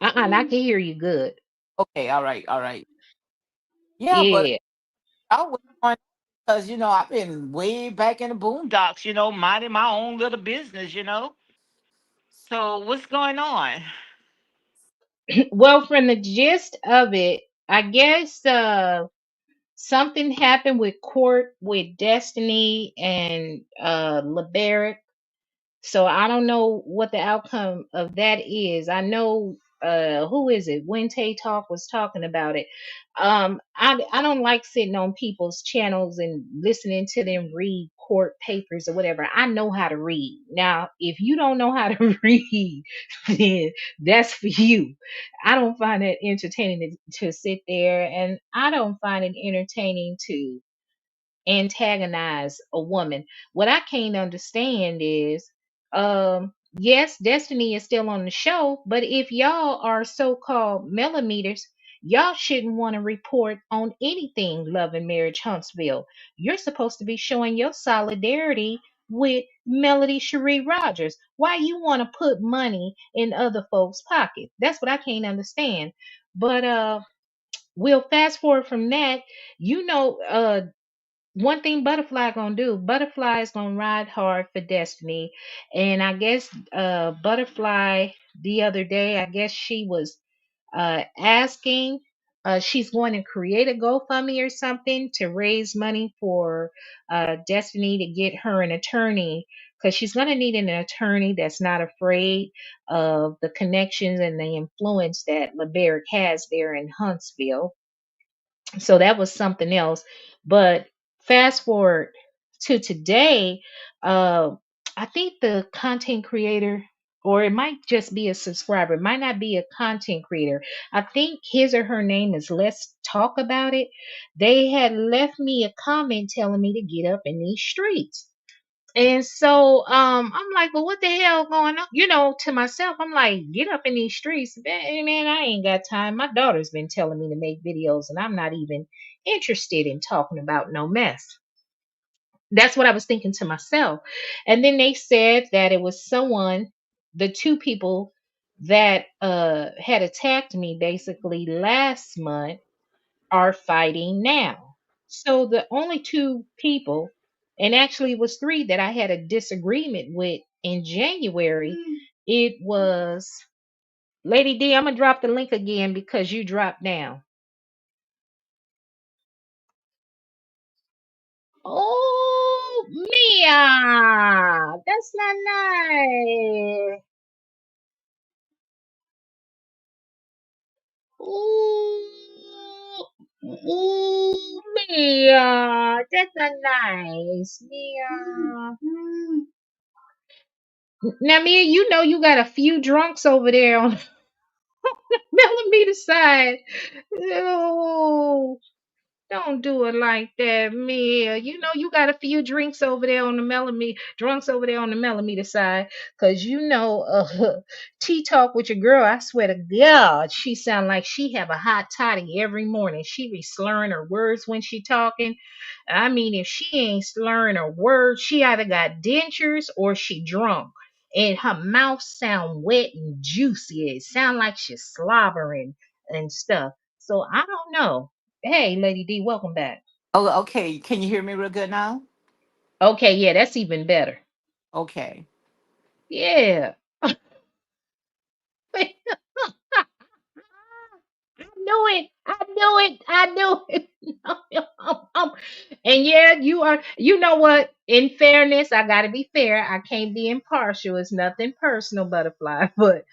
[SPEAKER 1] And I can hear you good.
[SPEAKER 2] Okay, all right, all right. Yeah, but
[SPEAKER 1] Yeah.
[SPEAKER 2] I was on because I've been way back in the boondocks, minding my own little business. So what's going on?
[SPEAKER 1] Well, from the gist of it, I guess something happened with court with Destiny and LeBaric. So I don't know what the outcome of that is. I know who is it? When Tay Talk was talking about it. I don't like sitting on people's channels and listening to them read court papers or whatever. I know how to read. Now, if you don't know how to read, then that's for you. I don't find it entertaining to sit there, and I don't find it entertaining to antagonize a woman. What I can't understand is, yes, Destiny is still on the show, but if y'all are so-called millimeters, y'all shouldn't want to report on anything Love and Marriage Huntsville. You're supposed to be showing your solidarity with Melody Cherie Rogers. Why you want to put money in other folks' pockets? That's what I can't understand. But we'll fast forward from that. One thing ButterFlii gonna do, ButterFlii is gonna ride hard for Destiny. And I guess ButterFlii the other day, I guess she was asking, she's going to create a GoFundMe or something to raise money for Destiny to get her an attorney, because she's going to need an attorney that's not afraid of the connections and the influence that LeBaric has there in Huntsville. So that was something else. But fast forward to today, uh I think the content creator, or it might just be a subscriber, it might not be a content creator, I think his or her name is Let's Talk About It. They had left me a comment telling me to get up in these streets. And so I'm like, well, what the hell going on? To myself, I'm like, get up in these streets. Man, I ain't got time. My daughter's been telling me to make videos, and I'm not even interested in talking about no mess. That's what I was thinking to myself. And then they said that it was someone, the two people that had attacked me basically last month. are fighting now. So the only two people, and actually it was three that I had a disagreement with in January, it was Lady D. I'm gonna drop the link again because you dropped down. Oh, Mia, that's not nice. Ooh, ooh, Mia, that's not nice, Mia. Now, Mia, you know you got a few drunks over there on the millimeter side. Oh, don't do it like that, Mia. You know you got a few drinks over there on the millimeter, drunks over there on the millimeter side, cause you know, tea talk with your girl. I swear to God, she sound like she have a hot toddy every morning. She be slurring her words when she talking. I mean, if she ain't slurring her words, she either got dentures or she drunk. And her mouth sound wet and juicy. It sound like she's slobbering and stuff. So I don't know. Hey, Lady D, welcome back.
[SPEAKER 2] Oh, okay. Can you hear me real good now?
[SPEAKER 1] Okay, yeah, that's even better.
[SPEAKER 2] Okay.
[SPEAKER 1] Yeah. I knew it. I knew it. I knew it. And yeah, you are. You know what? In fairness, I got to be fair. I can't be impartial. It's nothing personal, butterfly. But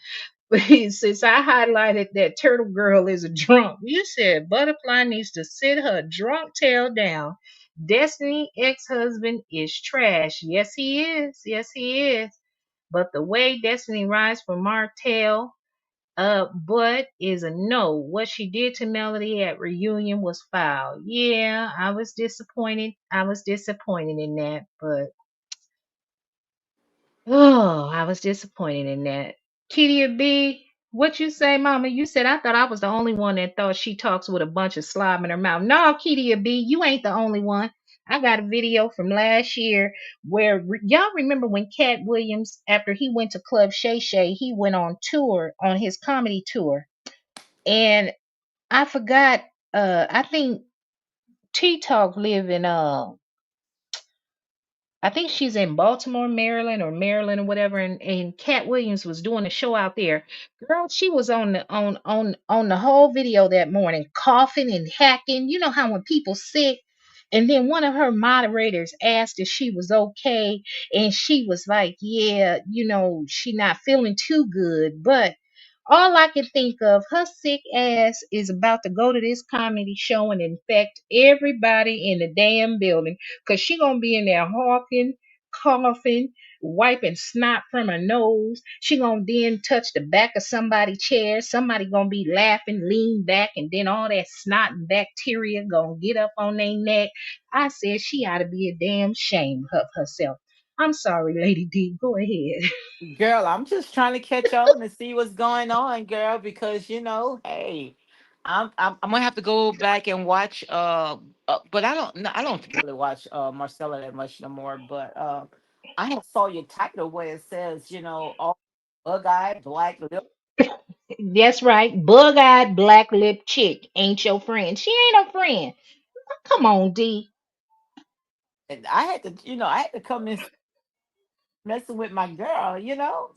[SPEAKER 1] since I highlighted that Turtle Girl is a drunk, you said Butterfly needs to sit her drunk tail down. Destiny ex-husband is trash. Yes, he is. Yes, he is. But the way Destiny rides for Martell, but is a no. What she did to Melody at reunion was foul. Yeah, I was disappointed. I was disappointed in that, but oh, I was disappointed in that. Kedia B, what you say, Mama? You said I thought I was the only one that thought she talks with a bunch of slob in her mouth. No, Kedia B, you ain't the only one. I got a video from last year where y'all remember when Cat Williams, after he went to Club Shay Shay, he went on tour on his comedy tour, and I forgot. I think T Talk live in I think she's in Baltimore, Maryland, or Maryland or whatever, and Cat Williams was doing a show out there. Girl, she was on the on the whole video that morning, coughing and hacking. You know how when people sick, and then one of her moderators asked if she was okay, and she was like, "Yeah, you know, she not feeling too good." But all I can think of, her sick ass is about to go to this comedy show and infect everybody in the damn building. Cause she gonna be in there hawking, coughing, wiping snot from her nose. She gonna then touch the back of somebody's chair. Somebody gonna be laughing, lean back, and then all that snot and bacteria gonna get up on their neck. I said she ought to be a damn shame of herself. I'm sorry, Lady D. Go ahead.
[SPEAKER 2] Girl, I'm just trying to catch on and see what's going on, girl, because hey, I'm gonna have to go back and watch. But I don't, no, I don't really watch Marcella that much no more. But I had saw your title where it says, all bug-eyed, black lip.
[SPEAKER 1] That's right. Bug eyed black lip chick ain't your friend. She ain't a friend. Come on, D.
[SPEAKER 2] And I had to come in messing with my girl.
[SPEAKER 1] Yeah,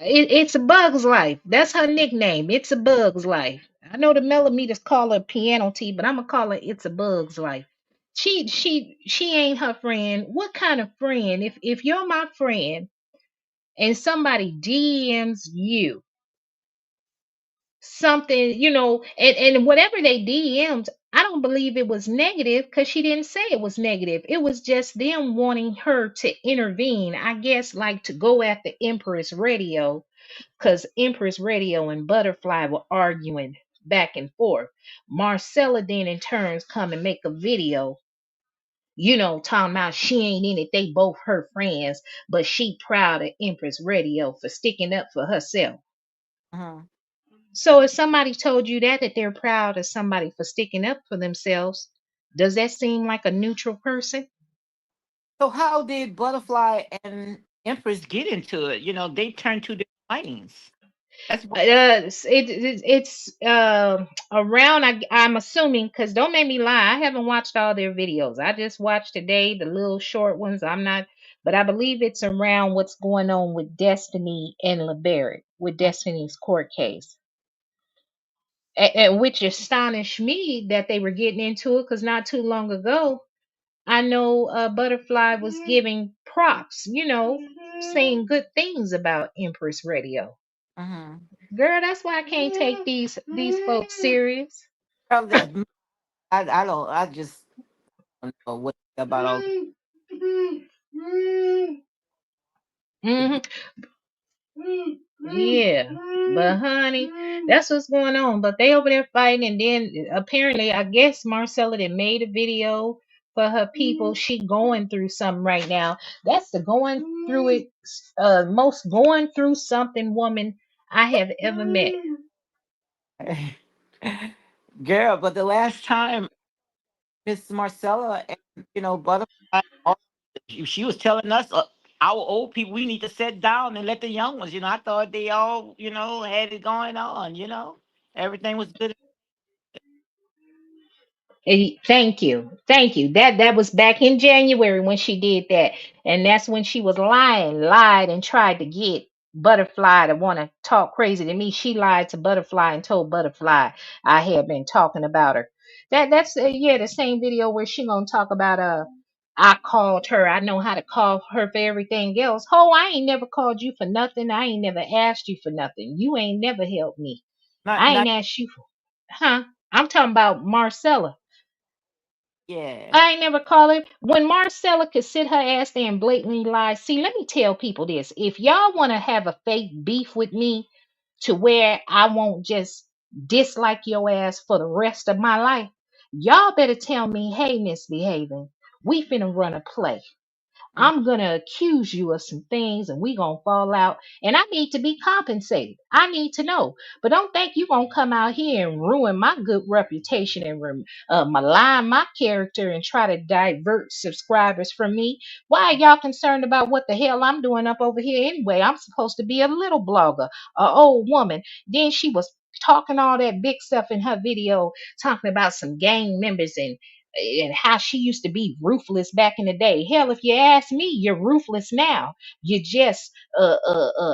[SPEAKER 1] it's a bug's life. That's her nickname. It's a bug's life. I know the millimeters call her piano T, but I'm gonna call her it's a bug's life. She ain't her friend. What kind of friend? If you're my friend and somebody DMs you something, and whatever they DM'd, I don't believe it was negative because she didn't say it was negative. It was just them wanting her to intervene, I guess, like to go at the Empress Radio, because Empress Radio and ButterFlii were arguing back and forth. Marcella then in turns come and make a video, talking about she ain't in it. They both her friends, but she proud of Empress Radio for sticking up for herself.
[SPEAKER 2] Mhm.
[SPEAKER 1] So if somebody told you that they're proud of somebody for sticking up for themselves, does that seem like a neutral person?
[SPEAKER 2] So how did Butterfly and Empress get into it? They turned two different lanes. That's
[SPEAKER 1] It's around. I'm assuming, because don't make me lie. I haven't watched all their videos. I just watched today the little short ones. I'm not, but I believe it's around what's going on with Destiny and LeBarrett with Destiny's court case, and which astonished me that they were getting into it because not too long ago I know ButterFlii was giving props, saying good things about Empress Radio.
[SPEAKER 2] mm-hmm.
[SPEAKER 1] Girl, that's why I can't take these folks serious.
[SPEAKER 2] I just don't know what about all.
[SPEAKER 1] Hmm. Yeah, but honey, that's what's going on. But they over there fighting, and then apparently, I guess Marcella that made a video for her people. She going through something right now. That's the going through it, most going through something woman I have ever met.
[SPEAKER 2] Girl, but the last time Miss Marcella and Butterfly, she was telling us, our old people, we need to sit down and let the young ones. I thought they all had it going on. Everything was good.
[SPEAKER 1] Thank you, thank you. That was back in January when she did that, and that's when she was lied, and tried to get ButterFlii to want to talk crazy to me. She lied to ButterFlii and told ButterFlii I had been talking about her. That's yeah, the same video where she gonna talk about I called her. I know how to call her for everything else. Ho, I ain't never called you for nothing. I ain't never asked you for nothing. You ain't never helped me.
[SPEAKER 2] Not,
[SPEAKER 1] I
[SPEAKER 2] not,
[SPEAKER 1] ain't asked you for, huh? I'm talking about Marcella.
[SPEAKER 2] yeah.
[SPEAKER 1] I ain't never call it. When Marcella could sit her ass there and blatantly lie. See, let me tell people this. If y'all want to have a fake beef with me to where I won't just dislike your ass for the rest of my life, y'all better tell me, hey, misbehaving, we finna run a play.
[SPEAKER 2] Mm.
[SPEAKER 1] I'm gonna accuse you of some things and we gonna fall out. And I need to be compensated. I need to know. But don't think you gonna come out here and ruin my good reputation and malign my character and try to divert subscribers from me. Why are y'all concerned about what the hell I'm doing up over here anyway? I'm supposed to be a little blogger, a old woman. Then she was talking all that big stuff in her video, talking about some gang members and how she used to be ruthless back in the day. Hell, if you ask me, you're ruthless now. You just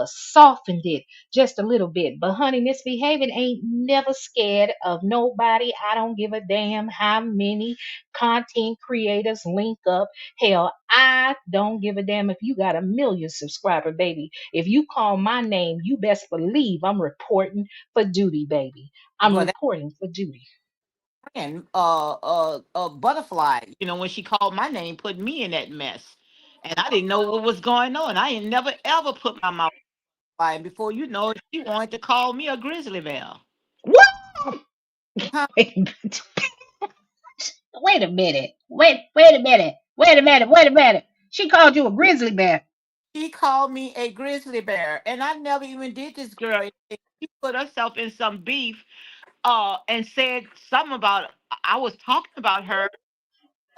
[SPEAKER 1] softened it just a little bit. But honey, misbehaving ain't never scared of nobody. I don't give a damn how many content creators link up. Hell, I don't give a damn if you got 1 million subscriber, baby. If you call my name, you best believe I'm reporting for duty, baby. I'm
[SPEAKER 2] But
[SPEAKER 1] reporting for duty.
[SPEAKER 2] friend, Butterfly, when she called my name, put me in that mess. And I didn't know what was going on. I ain't never ever put my mouth on. And before you know it, she wanted to call me a grizzly bear.
[SPEAKER 1] What?
[SPEAKER 2] Huh?
[SPEAKER 1] Wait a minute. Wait a minute. Wait a minute. Wait a minute. She called you a grizzly bear.
[SPEAKER 2] She called me a grizzly bear. And I never even did this girl anything. She put herself in some beef and said something about I was talking about her.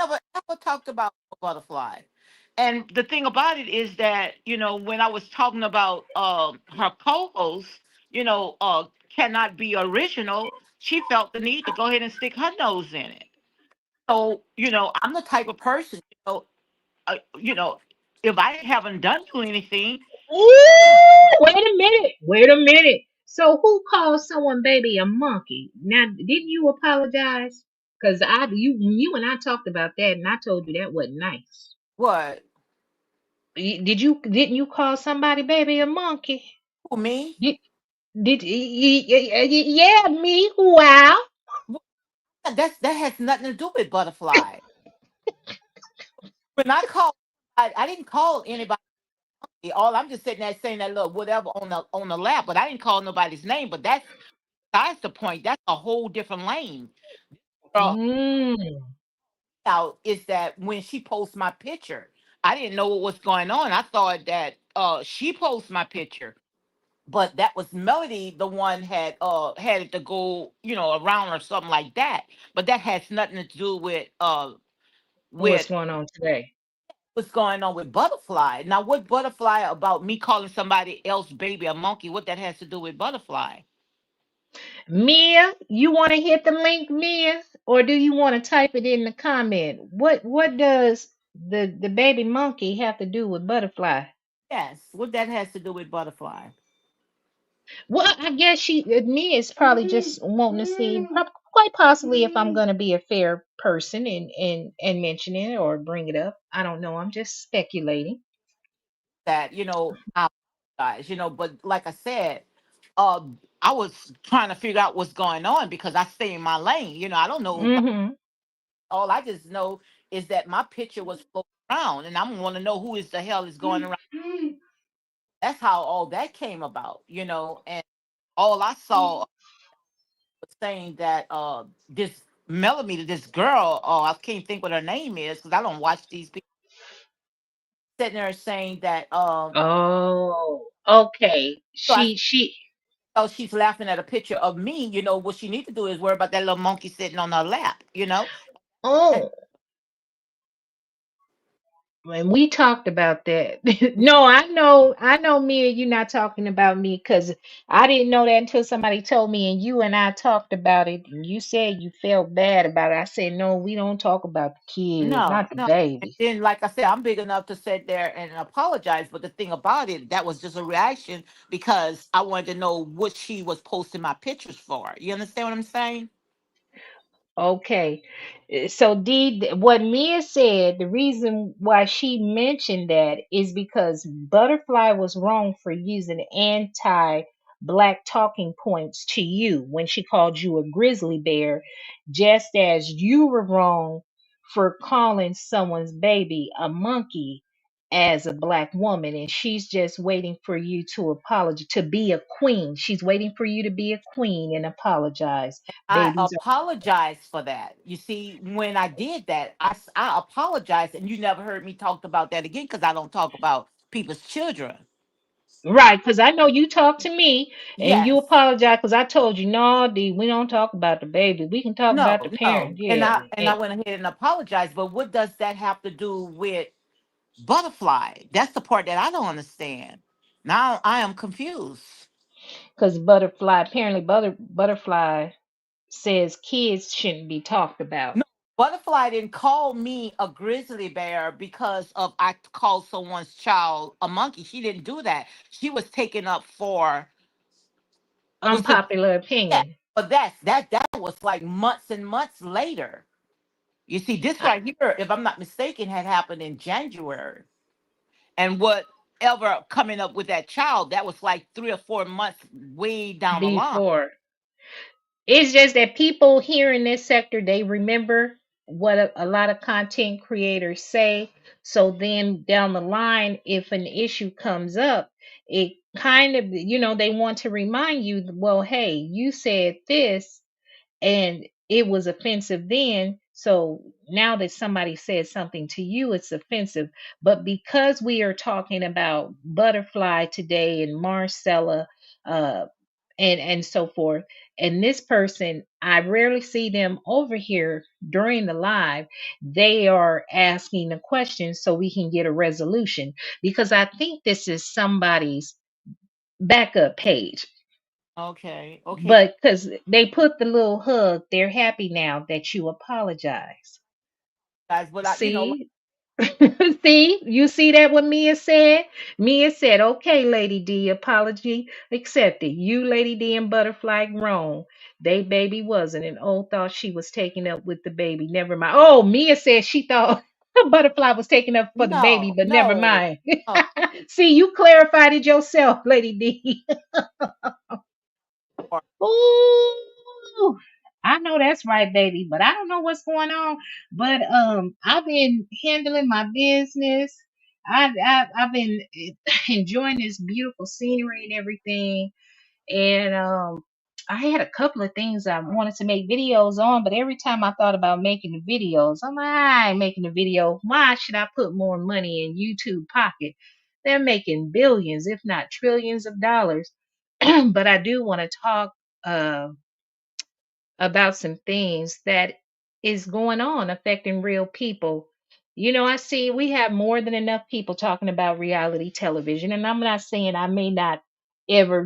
[SPEAKER 2] Never ever talked about Butterfly. And the thing about it is that, when I was talking about her co-host, cannot be original, she felt the need to go ahead and stick her nose in it. So, I'm the type of person, uh, you know, if I haven't done you anything,
[SPEAKER 1] Ooh, wait a minute. Wait a minute. So who called someone baby a monkey? Now, didn't you apologize? Cause you and I talked about that, and I told you that wasn't nice.
[SPEAKER 2] what?
[SPEAKER 1] Didn't you call somebody baby a monkey?
[SPEAKER 2] Who, me?
[SPEAKER 1] Did yeah, me? Wow.
[SPEAKER 2] What? That has nothing to do with Butterfly. When I called, I didn't call anybody. All I'm just sitting there saying that little whatever on the lap, but I didn't call nobody's name. But that's the point. That's a whole different lane. Girl,
[SPEAKER 1] Mm.
[SPEAKER 2] now is that when she posts my picture, I didn't know what was going on. I thought that she posts my picture, but that was Melody. The one had it to go around or something like that. But that has nothing to do with
[SPEAKER 1] What's
[SPEAKER 2] with
[SPEAKER 1] going on today?
[SPEAKER 2] what's going on with ButterFlii. Now, what ButterFlii about me calling somebody else baby a monkey? What that has to do with ButterFlii?
[SPEAKER 1] Mia, you want to hit the link, Mia, or do you want to type it in the comment? What does the baby monkey have to do with butterfly?
[SPEAKER 2] Yes, what that has to do with ButterFlii?
[SPEAKER 1] Well, I guess Mia is probably just wanting to see, quite possibly, if I'm going to be a fair person and mention it or bring it up. I don't know. I'm just speculating.
[SPEAKER 2] That I apologize. But like I said, I was trying to figure out what's going on because I stay in my lane. I don't know.
[SPEAKER 1] Hmm.
[SPEAKER 2] All I just know is that my picture was floating around, and I'm want to know who is the hell is going around. That's how all that came about. And all I saw was saying that this Melanie, this girl, I can't think what her name is because I don't watch these people sitting there saying that
[SPEAKER 1] Oh, okay.
[SPEAKER 2] so I
[SPEAKER 1] She.
[SPEAKER 2] so she's laughing at a picture of me. What she need to do is worry about that little monkey sitting on her lap.
[SPEAKER 1] Oh, and we talked about that. No, I know, Mia, you're not talking about me because I didn't know that until somebody told me, and you and I talked about it, and you said you felt bad about it. I said, no, we don't talk about the kids,
[SPEAKER 2] No,
[SPEAKER 1] not the
[SPEAKER 2] no. And
[SPEAKER 1] baby.
[SPEAKER 2] then, like I said, I'm big enough to sit there and apologize. But the thing about it, that was just a reaction because I wanted to know what she was posting my pictures for. You understand what I'm saying?
[SPEAKER 1] Okay. So what Mia said, the reason why she mentioned that is because ButterFlii was wrong for using anti-black talking points to you when she called you a grizzly bear, just as you were wrong for calling someone's baby a monkey as a black woman. And she's just waiting for you to apologize, to be a queen. She's waiting for you to be a queen and apologize.
[SPEAKER 2] I
[SPEAKER 1] Babies.
[SPEAKER 2] apologize for that. You see, when I did that, I apologized, and you never heard me talk about that again because I don't talk about people's children.
[SPEAKER 1] Right, because I know you talked to me and you
[SPEAKER 2] Yes.
[SPEAKER 1] apologized because I told you, no, D, we don't talk about the baby. We can talk
[SPEAKER 2] No,
[SPEAKER 1] about the
[SPEAKER 2] no.
[SPEAKER 1] parent.
[SPEAKER 2] And
[SPEAKER 1] Yeah.
[SPEAKER 2] I went ahead and apologized. But what does that have to do with ButterFlii? That's the part that I don't understand. Now I am confused.
[SPEAKER 1] Because apparently ButterFlii says kids shouldn't be talked about.
[SPEAKER 2] No, ButterFlii didn't call me a grizzly bear because of I called someone's child a monkey. She didn't do that. She was taken up for was it
[SPEAKER 1] Unpopular
[SPEAKER 2] that?
[SPEAKER 1] opinion.
[SPEAKER 2] But that was like months and months later. You see, this
[SPEAKER 1] Uh,
[SPEAKER 2] right here, if I'm not mistaken, had happened in January. And whatever coming up with that child, that was like 3 or 4 months way down the line.
[SPEAKER 1] Before. It's just that people here in this sector, they remember what a lot of content creators say. So then down the line, if an issue comes up, it kind of, they want to remind you, well, hey, you said this and it was offensive then. So now that somebody says something to you, it's offensive. But because we are talking about ButterFlii today and Marcela, uh, and so forth, and this person, I rarely see them over here during the live. They are asking a question so we can get a resolution because I think this is somebody's backup page,
[SPEAKER 2] Okay, okay,
[SPEAKER 1] but because they put the little hug, they're happy now that you apologize.
[SPEAKER 2] guys, but
[SPEAKER 1] See? See, you see that what Mia said? Mia said, okay, Lady D, apology accepted. You, Lady D, and ButterFlii grown. They baby wasn't. And old thought she was taking up with the baby. Never mind. Oh, Mia said she thought ButterFlii was taking up for the baby,
[SPEAKER 2] no,
[SPEAKER 1] but never
[SPEAKER 2] no,
[SPEAKER 1] mind.
[SPEAKER 2] no.
[SPEAKER 1] See, you clarified it yourself, Lady D.
[SPEAKER 2] Or
[SPEAKER 1] Ooh, I know that's right, baby, but I don't know what's going on. But I've been handling my business. I've been enjoying this beautiful scenery and everything. And I had a couple of things I wanted to make videos on, but every time I thought about making the videos, I'm like, I ain't making a video. Why should I put more money in YouTube pocket? They're making billions, if not trillions of dollars. But I do want to talk uh, about some things that is going on affecting real people. I see we have more than enough people talking about reality television, and I'm not saying I may not ever,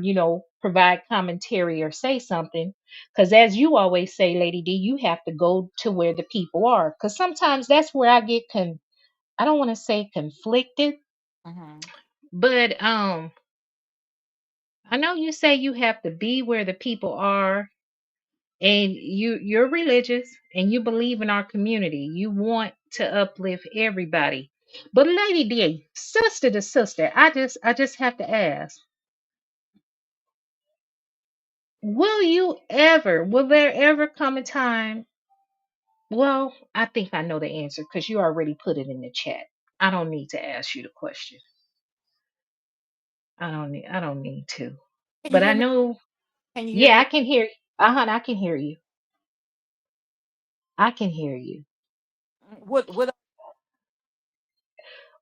[SPEAKER 1] provide commentary or say something, because as you always say, Lady D, you have to go to where the people are, because sometimes that's where I get I don't want to say conflicted,
[SPEAKER 2] Hmm.
[SPEAKER 1] but I know you say you have to be where the people are, and you're religious and you believe in our community. You want to uplift everybody. But Lady D, sister to sister, I just have to ask, will there ever come a time? Well, I think I know the answer because you already put it in the chat. I don't need to ask you the question. I don't need to.
[SPEAKER 2] Can you
[SPEAKER 1] But I
[SPEAKER 2] hear me?
[SPEAKER 1] know,
[SPEAKER 2] Can you hear
[SPEAKER 1] yeah, I
[SPEAKER 2] me?
[SPEAKER 1] can hear. I can hear you. I can hear you.
[SPEAKER 2] What?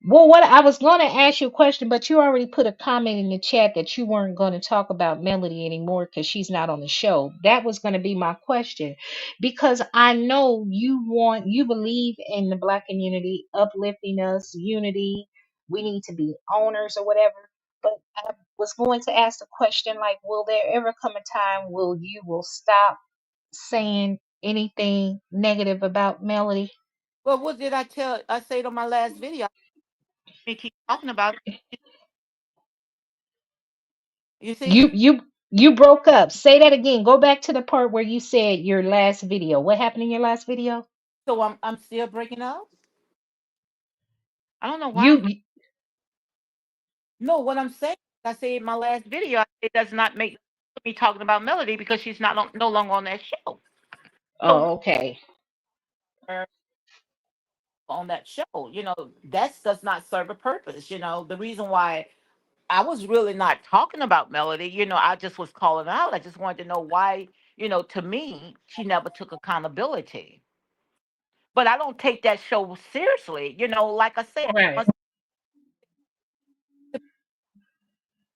[SPEAKER 1] Well, what I was going to ask you a question, but you already put a comment in the chat that you weren't going to talk about Melody anymore because she's not on the show. That was going to be my question, because I know you believe in the Black community, uplifting us, unity. We need to be owners or whatever. But I was going to ask the question like, will there ever come a time will stop saying anything negative about Melody?
[SPEAKER 2] Well, what did I tell? I said on my last video. We keep talking about it. You see?
[SPEAKER 1] You broke up. Say that again. Go back to the part where you said your last video. What happened in your last video?
[SPEAKER 2] So I'm still breaking up. I don't know why
[SPEAKER 1] You,
[SPEAKER 2] I'm.
[SPEAKER 1] you
[SPEAKER 2] No, what I'm saying. I said in my last video. It does not make me talking about Melody because she's not no longer on that show. So
[SPEAKER 1] oh, okay.
[SPEAKER 2] on that show, that does not serve a purpose. The reason why I was really not talking about Melody, I just was calling out. I just wanted to know why, to me, she never took accountability. But I don't take that show seriously. Like I said,
[SPEAKER 1] Right.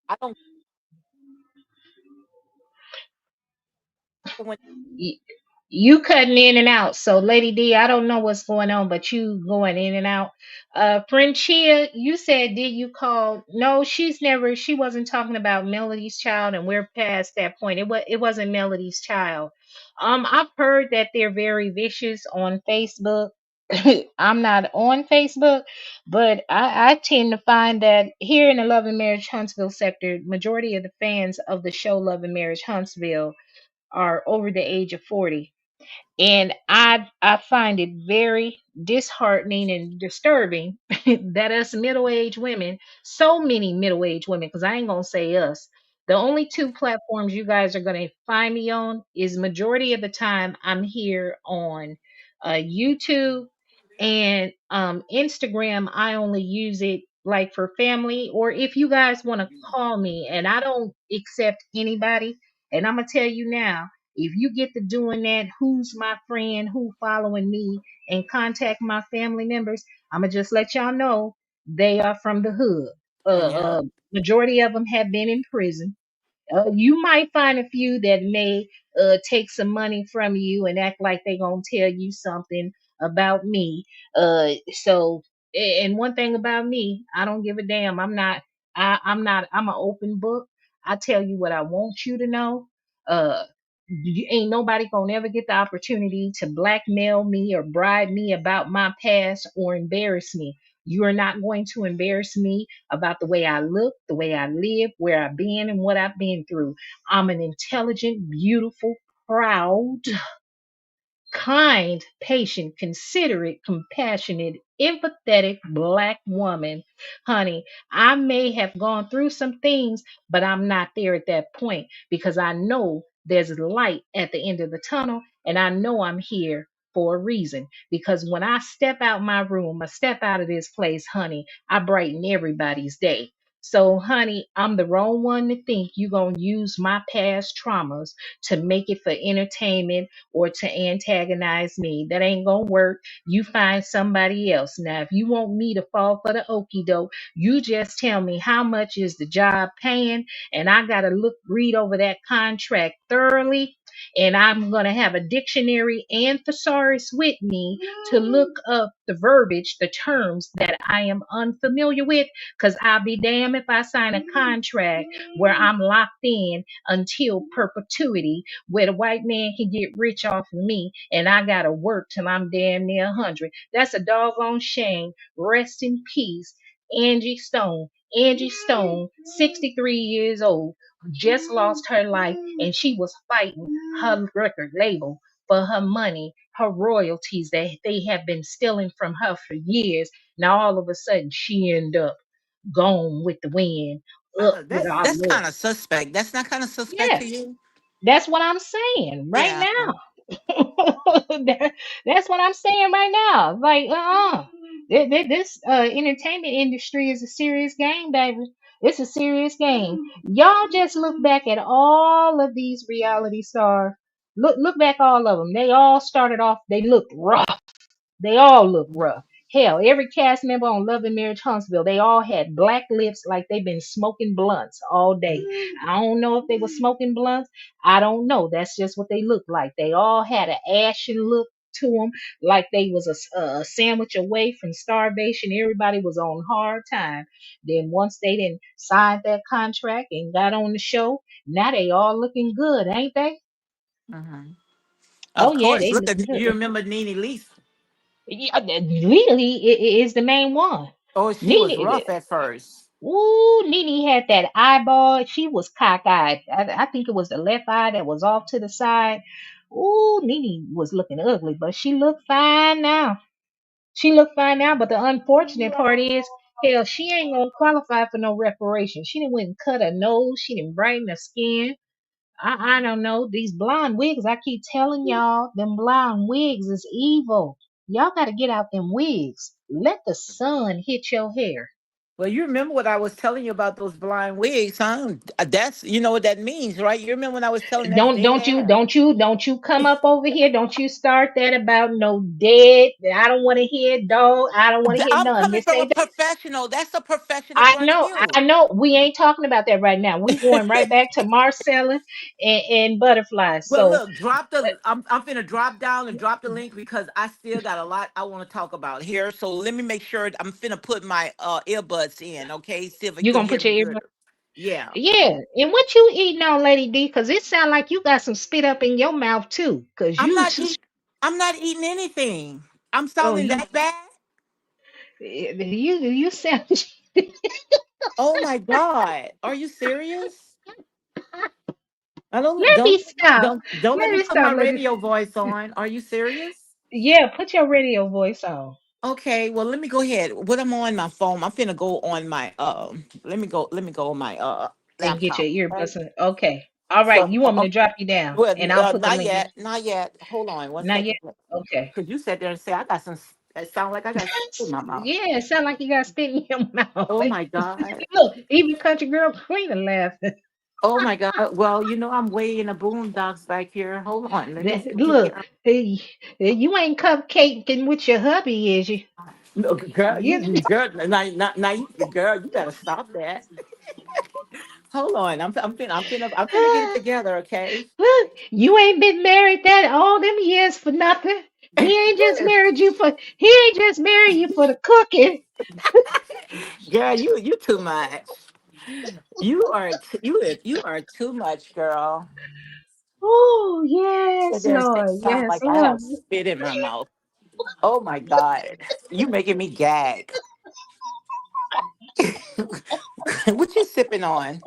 [SPEAKER 2] I don't when
[SPEAKER 1] Y- You cutting in and out. So, Lady D, I don't know what's going on, but you going in and out. Friend Chia, you said, did you call? No, she wasn't talking about Melody's child, and we're past that point. It wasn't Melody's child. I've heard that they're very vicious on Facebook. I'm not on Facebook, but I tend to find that here in the Love and Marriage Huntsville sector, majority of the fans of the show Love and Marriage Huntsville are over the age of 40, and I find it very disheartening and disturbing that us middle-aged women, so many middle-aged women, because I ain't gonna say us, the only two platforms you guys are gonna find me on is majority of the time I'm here on YouTube and Instagram. I only use it like for family, or if you guys want to call me, and I don't accept anybody. And I'm gonna tell you now, if you get to doing that, who's my friend, who following me, and contact my family members, I'ma just let y'all know they are from the hood.
[SPEAKER 2] yeah.
[SPEAKER 1] Majority of them have been in prison. You might find a few that may take some money from you and act like they gonna tell you something about me. And one thing about me, I don't give a damn. I'm an open book. I tell you what I want you to know. Uh, ain't nobody gonna ever get the opportunity to blackmail me or bribe me about my past or embarrass me. You are not going to embarrass me about the way I look, the way I live, where I've been, and what I've been through. I'm an intelligent, beautiful, proud, kind, patient, considerate, compassionate, empathetic black woman. Honey, I may have gone through some things, but I'm not there at that point because I know there's light at the end of the tunnel, and I know I'm here for a reason. Because when I step out my room, I step out of this place, honey, I brighten everybody's day. So, honey, I'm the wrong one to think you're going to use my past traumas to make it for entertainment or to antagonize me. That ain't gonna work. You find somebody else. Now, if you want me to fall for the okey doke, you just tell me how much is the job paying, and I gotta read over that contract thoroughly. And I'm going to have a dictionary and thesaurus with me to look up the verbiage, the terms that I am unfamiliar with, because I'll be damned if I sign a contract where I'm locked in until perpetuity, where the white man can get rich off of me and I got to work till I'm damn near 100. That's a doggone shame. Rest in peace, Angie Stone. Angie Stone, 63 years old, just lost her life, and she was fighting her record label for her money, her royalties that they have been stealing from her for years. Now all of a sudden she ended up gone with the wind, up with our
[SPEAKER 2] That's kind of
[SPEAKER 1] looks.
[SPEAKER 2] suspect. That's not kind of suspect to
[SPEAKER 1] Yes,
[SPEAKER 2] you.
[SPEAKER 1] that's what I'm saying right
[SPEAKER 2] Yeah.
[SPEAKER 1] now. That- that's what I'm saying right now. Like, this entertainment industry is a serious game, baby. It's a serious game. Y'all just look back at all of these reality stars. Look back all of them. They all started off. They looked rough. They all look rough. Hell, every cast member on Love and Marriage Huntsville, they all had black lips like they've been smoking blunts all day. I don't know if they were smoking blunts. I don't know. That's just what they looked like. They all had an ashen look to them, like they was a sandwich away from starvation. Everybody was on hard time. Then once they didn't sign that contract and got on the show, now they all looking good, ain't they?
[SPEAKER 2] Hmm.
[SPEAKER 1] Oh
[SPEAKER 2] Of
[SPEAKER 1] yeah,
[SPEAKER 2] course.
[SPEAKER 1] they
[SPEAKER 2] Look
[SPEAKER 1] look
[SPEAKER 2] at you.
[SPEAKER 1] good.
[SPEAKER 2] Remember Nene Leaf?
[SPEAKER 1] Yeah, Lily is the main one.
[SPEAKER 2] Oh, she was
[SPEAKER 1] Nene,
[SPEAKER 2] rough at first.
[SPEAKER 1] ooh, Nene had that eyeball. She was cockeyed. I think it was the left eye that was off to the side. Ooh, Nene was looking ugly, but she looked fine now. She looked fine now, but the unfortunate part is, hell, she ain't gonna qualify for no reparation. She didn't went and cut her nose. She didn't brighten her skin. I don't know. These blonde wigs, I keep telling y'all, them blonde wigs is evil. Y'all got to get out them wigs. Let the sun hit your hair.
[SPEAKER 2] Well, you remember what I was telling you about those blind wigs, huh? That's you know what that means, right? You remember when I was telling that's
[SPEAKER 1] Don't
[SPEAKER 2] dead
[SPEAKER 1] don't you
[SPEAKER 2] air.
[SPEAKER 1] don't you don't you come up over here. Don't you start that about no dead. I don't want to hear dog. I don't want to hear
[SPEAKER 2] I'm
[SPEAKER 1] none.
[SPEAKER 2] coming
[SPEAKER 1] This
[SPEAKER 2] from a
[SPEAKER 1] ain't that.
[SPEAKER 2] professional. That's a professional point of view.
[SPEAKER 1] I know. We ain't talking about that right now. We going right back to Marcella and ButterFlii.
[SPEAKER 2] Well,
[SPEAKER 1] So
[SPEAKER 2] look, drop the. I'm finna drop down and drop the link because I still got a lot I want to talk about here. So let me make sure I'm finna put my earbuds in. Okay, see if you
[SPEAKER 1] you
[SPEAKER 2] can
[SPEAKER 1] gonna
[SPEAKER 2] hear
[SPEAKER 1] put
[SPEAKER 2] me
[SPEAKER 1] your
[SPEAKER 2] good.
[SPEAKER 1] earbud.
[SPEAKER 2] Yeah.
[SPEAKER 1] Yeah, and what you eating on, Lady D? Cause it sound like you got some spit up in your mouth too. Cause
[SPEAKER 2] I'm
[SPEAKER 1] you
[SPEAKER 2] not
[SPEAKER 1] just
[SPEAKER 2] eat. I'm not eating anything. I'm
[SPEAKER 1] oh
[SPEAKER 2] sounding
[SPEAKER 1] you
[SPEAKER 2] that bad.
[SPEAKER 1] you sound.
[SPEAKER 2] Oh my god. Are you serious? I don't
[SPEAKER 1] Let me
[SPEAKER 2] don't
[SPEAKER 1] stop.
[SPEAKER 2] don't let
[SPEAKER 1] Let
[SPEAKER 2] me
[SPEAKER 1] me
[SPEAKER 2] put
[SPEAKER 1] stop.
[SPEAKER 2] my
[SPEAKER 1] Let me.
[SPEAKER 2] radio voice on. Are you serious?
[SPEAKER 1] Yeah, put your radio voice on
[SPEAKER 2] Okay, well let me go ahead. What I'm on my phone, I'm finna go on my let me go on my
[SPEAKER 1] and get your
[SPEAKER 2] laptop. Okay.
[SPEAKER 1] earbuds in. Okay. All right.
[SPEAKER 2] So
[SPEAKER 1] You want me to drop you down,
[SPEAKER 2] well
[SPEAKER 1] and I'll put the
[SPEAKER 2] not
[SPEAKER 1] link.
[SPEAKER 2] yet, not yet. Hold on one
[SPEAKER 1] Not yet.
[SPEAKER 2] second.
[SPEAKER 1] Okay.
[SPEAKER 2] Cause you sat there and say I got some it sound like I got spit in my mouth.
[SPEAKER 1] Yeah, it sound like you got spit in your mouth.
[SPEAKER 2] Oh my god.
[SPEAKER 1] Look, even country girl Cleaner laughing.
[SPEAKER 2] Oh my god. Well, I'm way in the boondocks back here. Hold on. Let me see
[SPEAKER 1] Look,
[SPEAKER 2] here.
[SPEAKER 1] you ain't cupcaking with your hubby, is you?
[SPEAKER 2] No, girl,
[SPEAKER 1] You
[SPEAKER 2] girl, girl, you better stop that. Hold on, I'm finna get it together, okay?
[SPEAKER 1] look, you ain't been married that all them years for nothing. He ain't just married you for the cooking.
[SPEAKER 2] Girl, you too much. You are too much, girl.
[SPEAKER 1] Oh
[SPEAKER 2] Sit
[SPEAKER 1] yes,
[SPEAKER 2] there and say
[SPEAKER 1] Lord,
[SPEAKER 2] sound
[SPEAKER 1] yes,
[SPEAKER 2] like I have
[SPEAKER 1] Lord.
[SPEAKER 2] spit in my mouth. Oh my god, you making me gag. What you sipping on?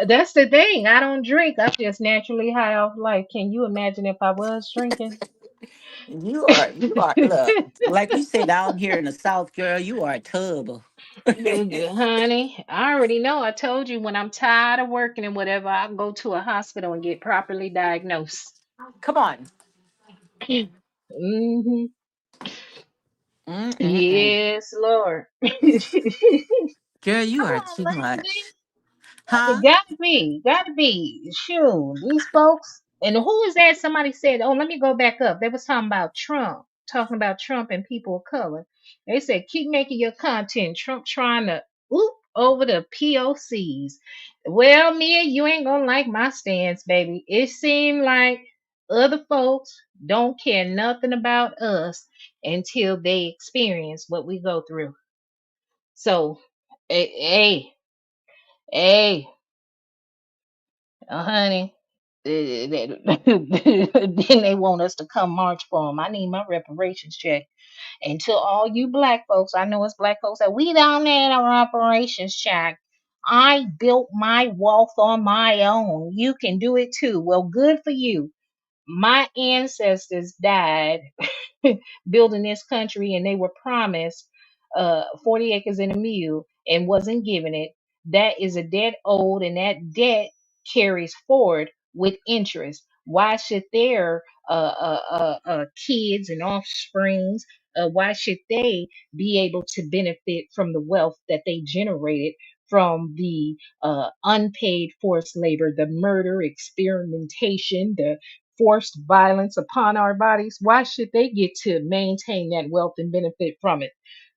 [SPEAKER 1] That's the thing. I don't drink. I'm just naturally high off life. Can you imagine if I was drinking?
[SPEAKER 2] You are. Look, like we say down here in the South, girl, you are a tub.
[SPEAKER 1] Honey, I already know. I told you when I'm tired of working and whatever, I'll go to a hospital and get properly diagnosed.
[SPEAKER 2] Come on.
[SPEAKER 1] Hmm.
[SPEAKER 2] Mm-mm-mm.
[SPEAKER 1] Yes, Lord.
[SPEAKER 2] Girl, you
[SPEAKER 1] Come
[SPEAKER 2] are
[SPEAKER 1] on,
[SPEAKER 2] too
[SPEAKER 1] Lady D.
[SPEAKER 2] much. Huh?
[SPEAKER 1] It gotta be. Shoot, these folks. And who is that? Somebody said, "Oh, let me go back up." They was talking about Trump and people of color. They said, "Keep making your content." Trump trying to. Oop. over the POCs. Well, Mia, you ain't gonna like my stance, baby. It seemed like other folks don't care nothing about us until they experience what we go through. So, hey, hey, honey, then they want us to come march for them. I need my reparations check. And to all you black folks, I know it's black folks that we don't need a reparations check. I built my wealth on my own. You can do it too. Well, good for you. My ancestors died building this country, and they were promised 40 acres and a mule and wasn't given it. That is a debt owed, and that debt carries forward with interest. Why should their kids and offsprings, why should they be able to benefit from the wealth that they generated from the unpaid forced labor, the murder, experimentation, the forced violence upon our bodies? Why should they get to maintain that wealth and benefit from it?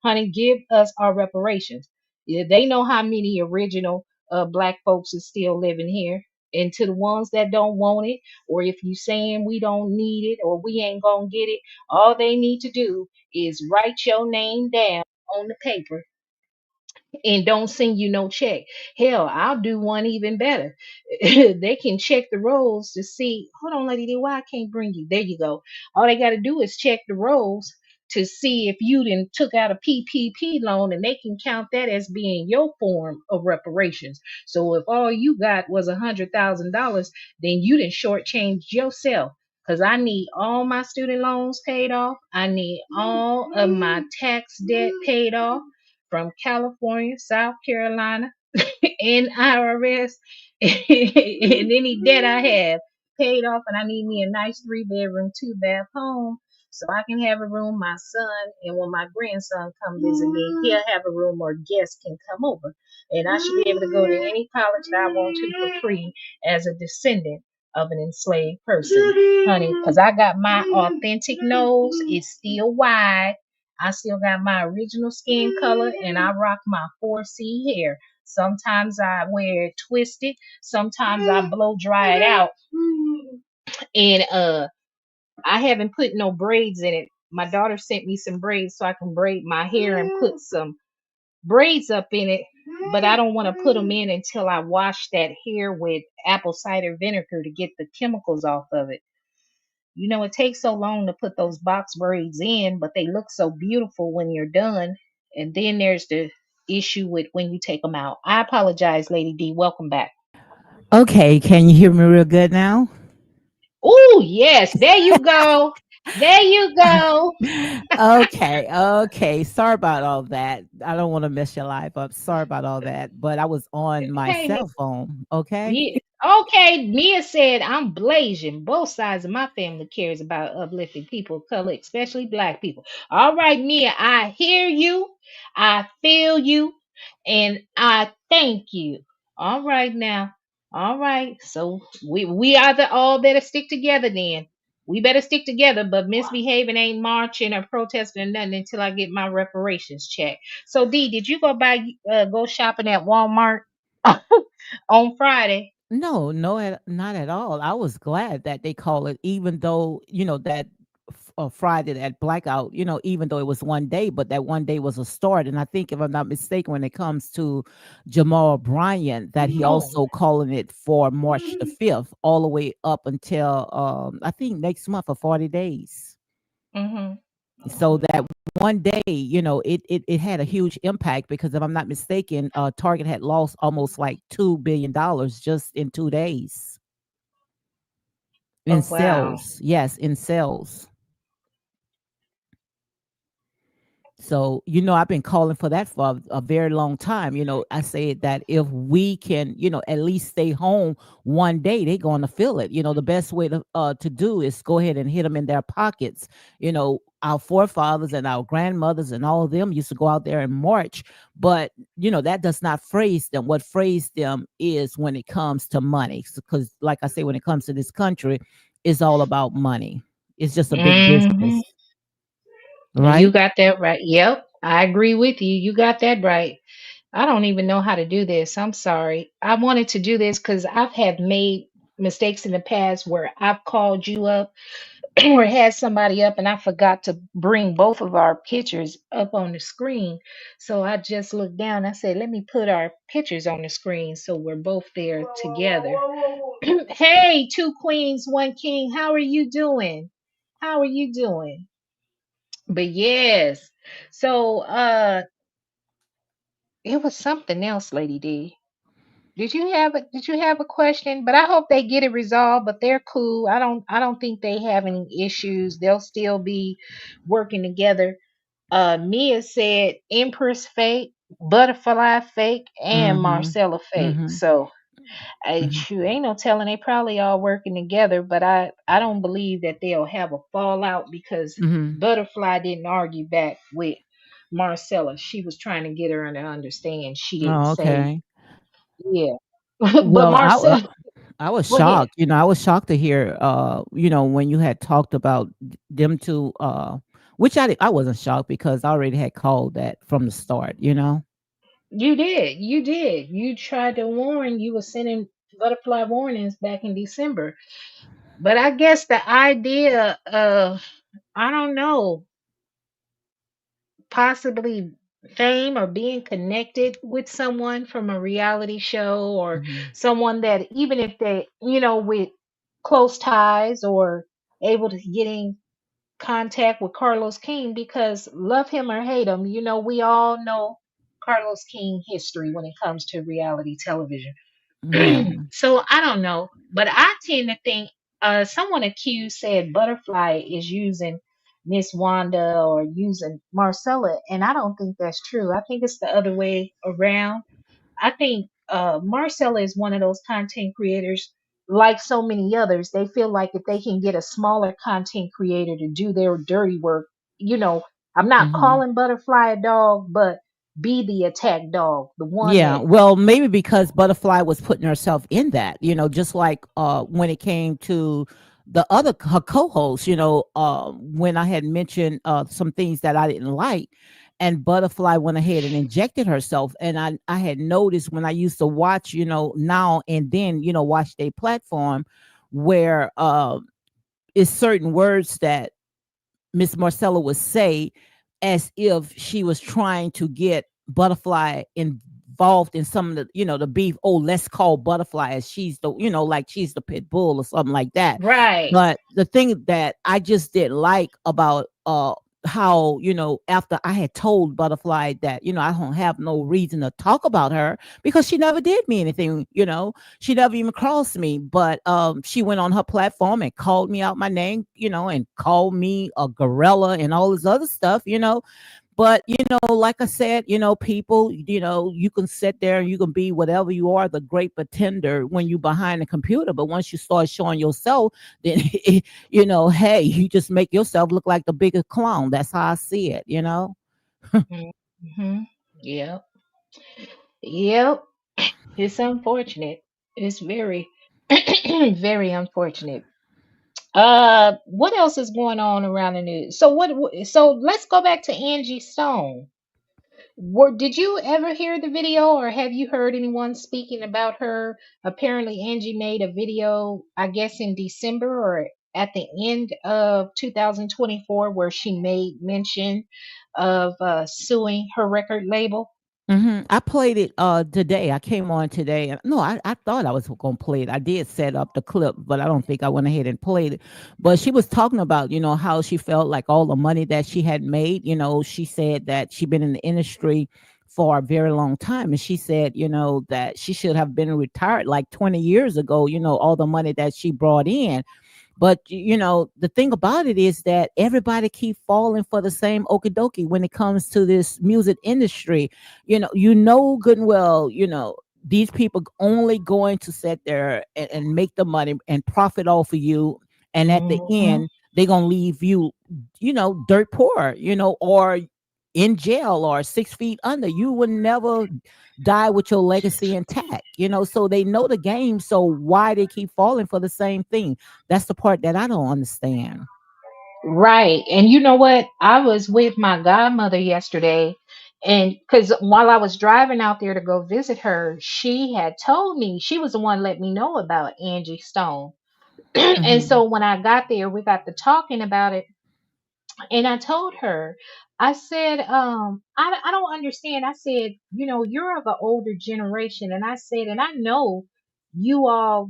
[SPEAKER 1] Honey, give us our reparations. Yeah, they know how many original black folks is still living here. And to the ones that don't want it, or if you saying we don't need it or we ain't gonna get it, all they need to do is write your name down on the paper and don't send you no check. Hell, I'll do one even better. They can check the rolls to see. Hold on, Lady D, why I can't bring you? There you go. All they got to do is check the rolls to see if you didn't took out a PPP loan, and they can count that as being your form of reparations. So if all you got was $100,000, then you didn't shortchange yourself. Cause I need all my student loans paid off. I need all of my tax debt paid off from California, South Carolina, and IRS, and any debt I have paid off. And I need me a nice 3 bedroom, 2 bath home so I can have a room. My son, and when my grandson come visit me, he'll have a room where guests can come over. And I should be able to go to any college that I want to for free as a descendant of an enslaved person, honey, because I got my authentic nose. It's still wide. I still got my original skin color, and I rock my 4C hair. Sometimes I wear it twisted, sometimes I blow dry it out. And I haven't put no braids in it. My daughter sent me some braids so I can braid my hair and put some braids up in it, but I don't want to put them in until I wash that hair with apple cider vinegar to get the chemicals off of it. You know, it takes so long to put those box braids in, but they look so beautiful when you're done. And then there's the issue with when you take them out. I apologize, Lady D. Welcome back.
[SPEAKER 2] Okay, can you hear me real good now?
[SPEAKER 1] Oh, yes. There you go. There you go.
[SPEAKER 2] Okay, okay. Sorry about all that. I don't want to mess your life up. Sorry about all that. But I was on my
[SPEAKER 1] Hey,
[SPEAKER 2] cell phone. Okay.
[SPEAKER 1] yeah. Okay, Mia said I'm blazing. Both sides of my family cares about uplifting people of color, especially black people. All right, Mia, I hear you, I feel you, and I thank you. All right now. All right. So we are the all better stick together then. We better stick together, but misbehaving ain't marching or protesting or nothing until I get my reparations check. So D, did you go shopping at Walmart on Friday?
[SPEAKER 2] No, no, not at all. I was glad that they call it, even though, that Friday, that blackout, even though it was one day, but that one day was a start. And I think, if I'm not mistaken, when it comes to Jamal Bryant, that he
[SPEAKER 1] Oh.
[SPEAKER 2] also calling it for March the 5th, all the way up until, I think, next month for 40 days.
[SPEAKER 1] Mm-hmm.
[SPEAKER 2] So that one day, it had a huge impact because, if I'm not mistaken, Target had lost almost like $2 billion just in 2 days in
[SPEAKER 1] Oh wow.
[SPEAKER 2] sales. Yes, in sales. So, I've been calling for that for a very long time. I said that if we can, at least stay home one day, they're going to feel it. The best way to do is go ahead and hit them in their pockets. Our forefathers and our grandmothers and all of them used to go out there and march, but that does not phrase them. What phrase them is when it comes to money, because, like I say, when it comes to this country, it's all about money. It's just a big
[SPEAKER 1] Mm-hmm.
[SPEAKER 2] business,
[SPEAKER 1] You
[SPEAKER 2] right?
[SPEAKER 1] got that right. Yep, I agree with you. You got that right. I don't even know how to do this. I'm sorry. I wanted to do this because I've had made mistakes in the past where I've called you up or had somebody up and I forgot to bring both of our pictures up on the screen. So I just looked down. I said, let me put our pictures on the screen so we're both there together. Hey, two queens, one king. How are you doing? How are you doing? But yes. So it was something else, Lady D. Did you have a question? But I hope they get it resolved, but they're cool. I don't think they have any issues. They'll still be working together. Mia said Empress fake, Butterfly fake, and
[SPEAKER 2] Mhm.
[SPEAKER 1] Marcella fake.
[SPEAKER 2] Mhm.
[SPEAKER 1] So
[SPEAKER 2] Mhm.
[SPEAKER 1] you ain't no telling they probably all working together, but I don't believe that they'll have a fallout because
[SPEAKER 2] Mhm.
[SPEAKER 1] Butterfly didn't argue back with Marcella. She was trying to get her to understand. She didn't
[SPEAKER 2] Oh,
[SPEAKER 1] say
[SPEAKER 2] okay.
[SPEAKER 1] yeah. But
[SPEAKER 2] Well,
[SPEAKER 1] Marcella,
[SPEAKER 2] I was
[SPEAKER 1] go ahead.
[SPEAKER 2] shocked. I was shocked to hear, when you had talked about them two, which I wasn't shocked because I already had called that from the start.
[SPEAKER 1] You did. You did. You tried to warn. You were sending butterfly warnings back in December. But I guess the idea of, I don't know, possibly fame or being connected with someone from a reality show or
[SPEAKER 2] Mhm.
[SPEAKER 1] someone that even if they, with close ties or able to get in contact with Carlos King because love him or hate him, we all know Carlos King history when it comes to reality television.
[SPEAKER 2] Yeah.
[SPEAKER 1] So I don't know, but I tend to think someone accused said Butterfly is using Miss Wanda or using Marcella, and I don't think that's true. I think it's the other way around. I think Marcella is one of those content creators, like so many others. They feel like if they can get a smaller content creator to do their dirty work, you know, I'm not
[SPEAKER 2] Mhm.
[SPEAKER 1] calling Butterfly a dog, but be the attack dog, the one
[SPEAKER 2] Yeah,
[SPEAKER 1] that.
[SPEAKER 2] well, maybe because Butterfly was putting herself in that, just like when it came to the other her co-host, when I had mentioned some things that I didn't like, and Butterfly went ahead and injected herself, and I had noticed when I used to watch, now and then, watch their platform, where is certain words that Miss Marcella would say as if she was trying to get Butterfly involved in some of the beef. Oh, let's call Butterfly as she's like she's the pit bull or something like that.
[SPEAKER 1] Right.
[SPEAKER 2] But the thing that I just didn't like about how after I had told Butterfly that I don't have no reason to talk about her because she never did me anything. She never even crossed me, but she went on her platform and called me out my name, and called me a gorilla and all this other stuff. But like I said, people, you can sit there and you can be whatever you are, the great pretender when you behind the computer. But once you start showing yourself, then hey, you just make yourself look like the biggest clown. That's how I see it.
[SPEAKER 1] Mm-hmm. Yep. Yep. It's unfortunate. It's very, very unfortunate. What else is going on around the news? So So let's go back to Angie Stone. Did you ever hear the video, or have you heard anyone speaking about her? Apparently, Angie made a video, I guess, in December or at the end of 2024, where she made mention of suing her record label.
[SPEAKER 2] I played it today. I came on today. No, I thought I was gonna play it. I did set up the clip, but I don't think I went ahead and played it. But she was talking about, how she felt like all the money that she had made. She said that she'd been in the industry for a very long time. And she said, that she should have been retired like 20 years ago, all the money that she brought in. But the thing about it is that everybody keep falling for the same okie dokie when it comes to this music industry. Good and well, these people only going to sit there and make the money and profit off of you. And at the
[SPEAKER 1] Hmm.
[SPEAKER 2] end, they're gonna leave you, dirt poor, or in jail or 6 feet under. You will never die with your legacy intact, so they know the game. So why they keep falling for the same thing? That's the part that I don't understand.
[SPEAKER 1] Right. And you know what? I was with my godmother yesterday, And because while I was driving out there to go visit her, she had told me, she was the one let me know about Angie Stone. And
[SPEAKER 2] Mhm.
[SPEAKER 1] so when I got there, we got to talking about it, and I told her, I said, I don't understand. I said, you're of an older generation. And I said, and I know you all,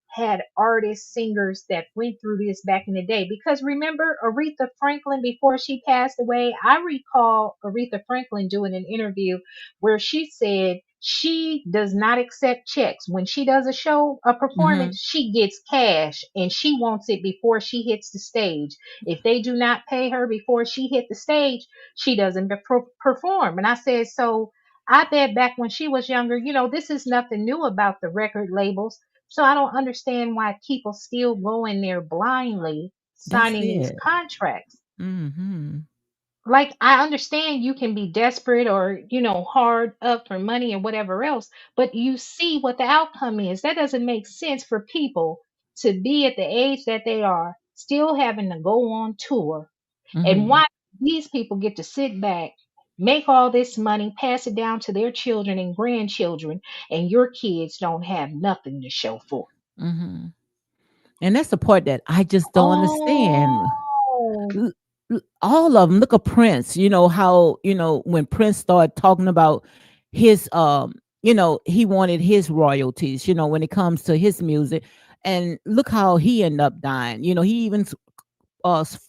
[SPEAKER 1] had artists, singers that went through this back in the day. Because remember Aretha Franklin before she passed away? I recall Aretha Franklin doing an interview where she said she does not accept checks. When she does a show, a performance,
[SPEAKER 2] Mhm.
[SPEAKER 1] she gets cash and she wants it before she hits the stage. If they do not pay her before she hit the stage, she doesn't perform. And I said, so I bet back when she was younger, this is nothing new about the record labels. So I don't understand why people still go in there blindly
[SPEAKER 2] That's
[SPEAKER 1] signing these
[SPEAKER 2] it.
[SPEAKER 1] contracts.
[SPEAKER 2] Mhm.
[SPEAKER 1] Like, I understand you can be desperate or, hard up for money and whatever else, but you see what the outcome is. That doesn't make sense for people to be at the age that they are, still having to go on tour, and
[SPEAKER 2] Mhm.
[SPEAKER 1] why these people get to sit back, make all this money, pass it down to their children and grandchildren, and your kids don't have nothing to show for it.
[SPEAKER 2] Mhm. And that's the part that I just don't understand.
[SPEAKER 1] Oh,
[SPEAKER 2] All of them. Look at Prince. You know how when Prince started talking about his he wanted his royalties. When it comes to his music, and look how he ended up dying. He even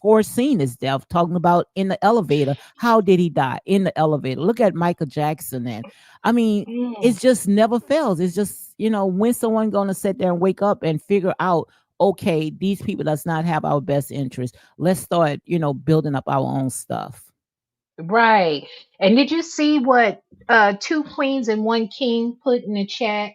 [SPEAKER 2] foreseen his death, talking about in the elevator. How did he die? In the elevator. Look at Michael Jackson. And I mean,
[SPEAKER 1] mm,
[SPEAKER 2] it just never fails. It's just, when someone gonna sit there and wake up and figure out, okay, these people does not have our best interest. Let's start, building up our own stuff.
[SPEAKER 1] right. And did you see what two queens and one king put in the chat?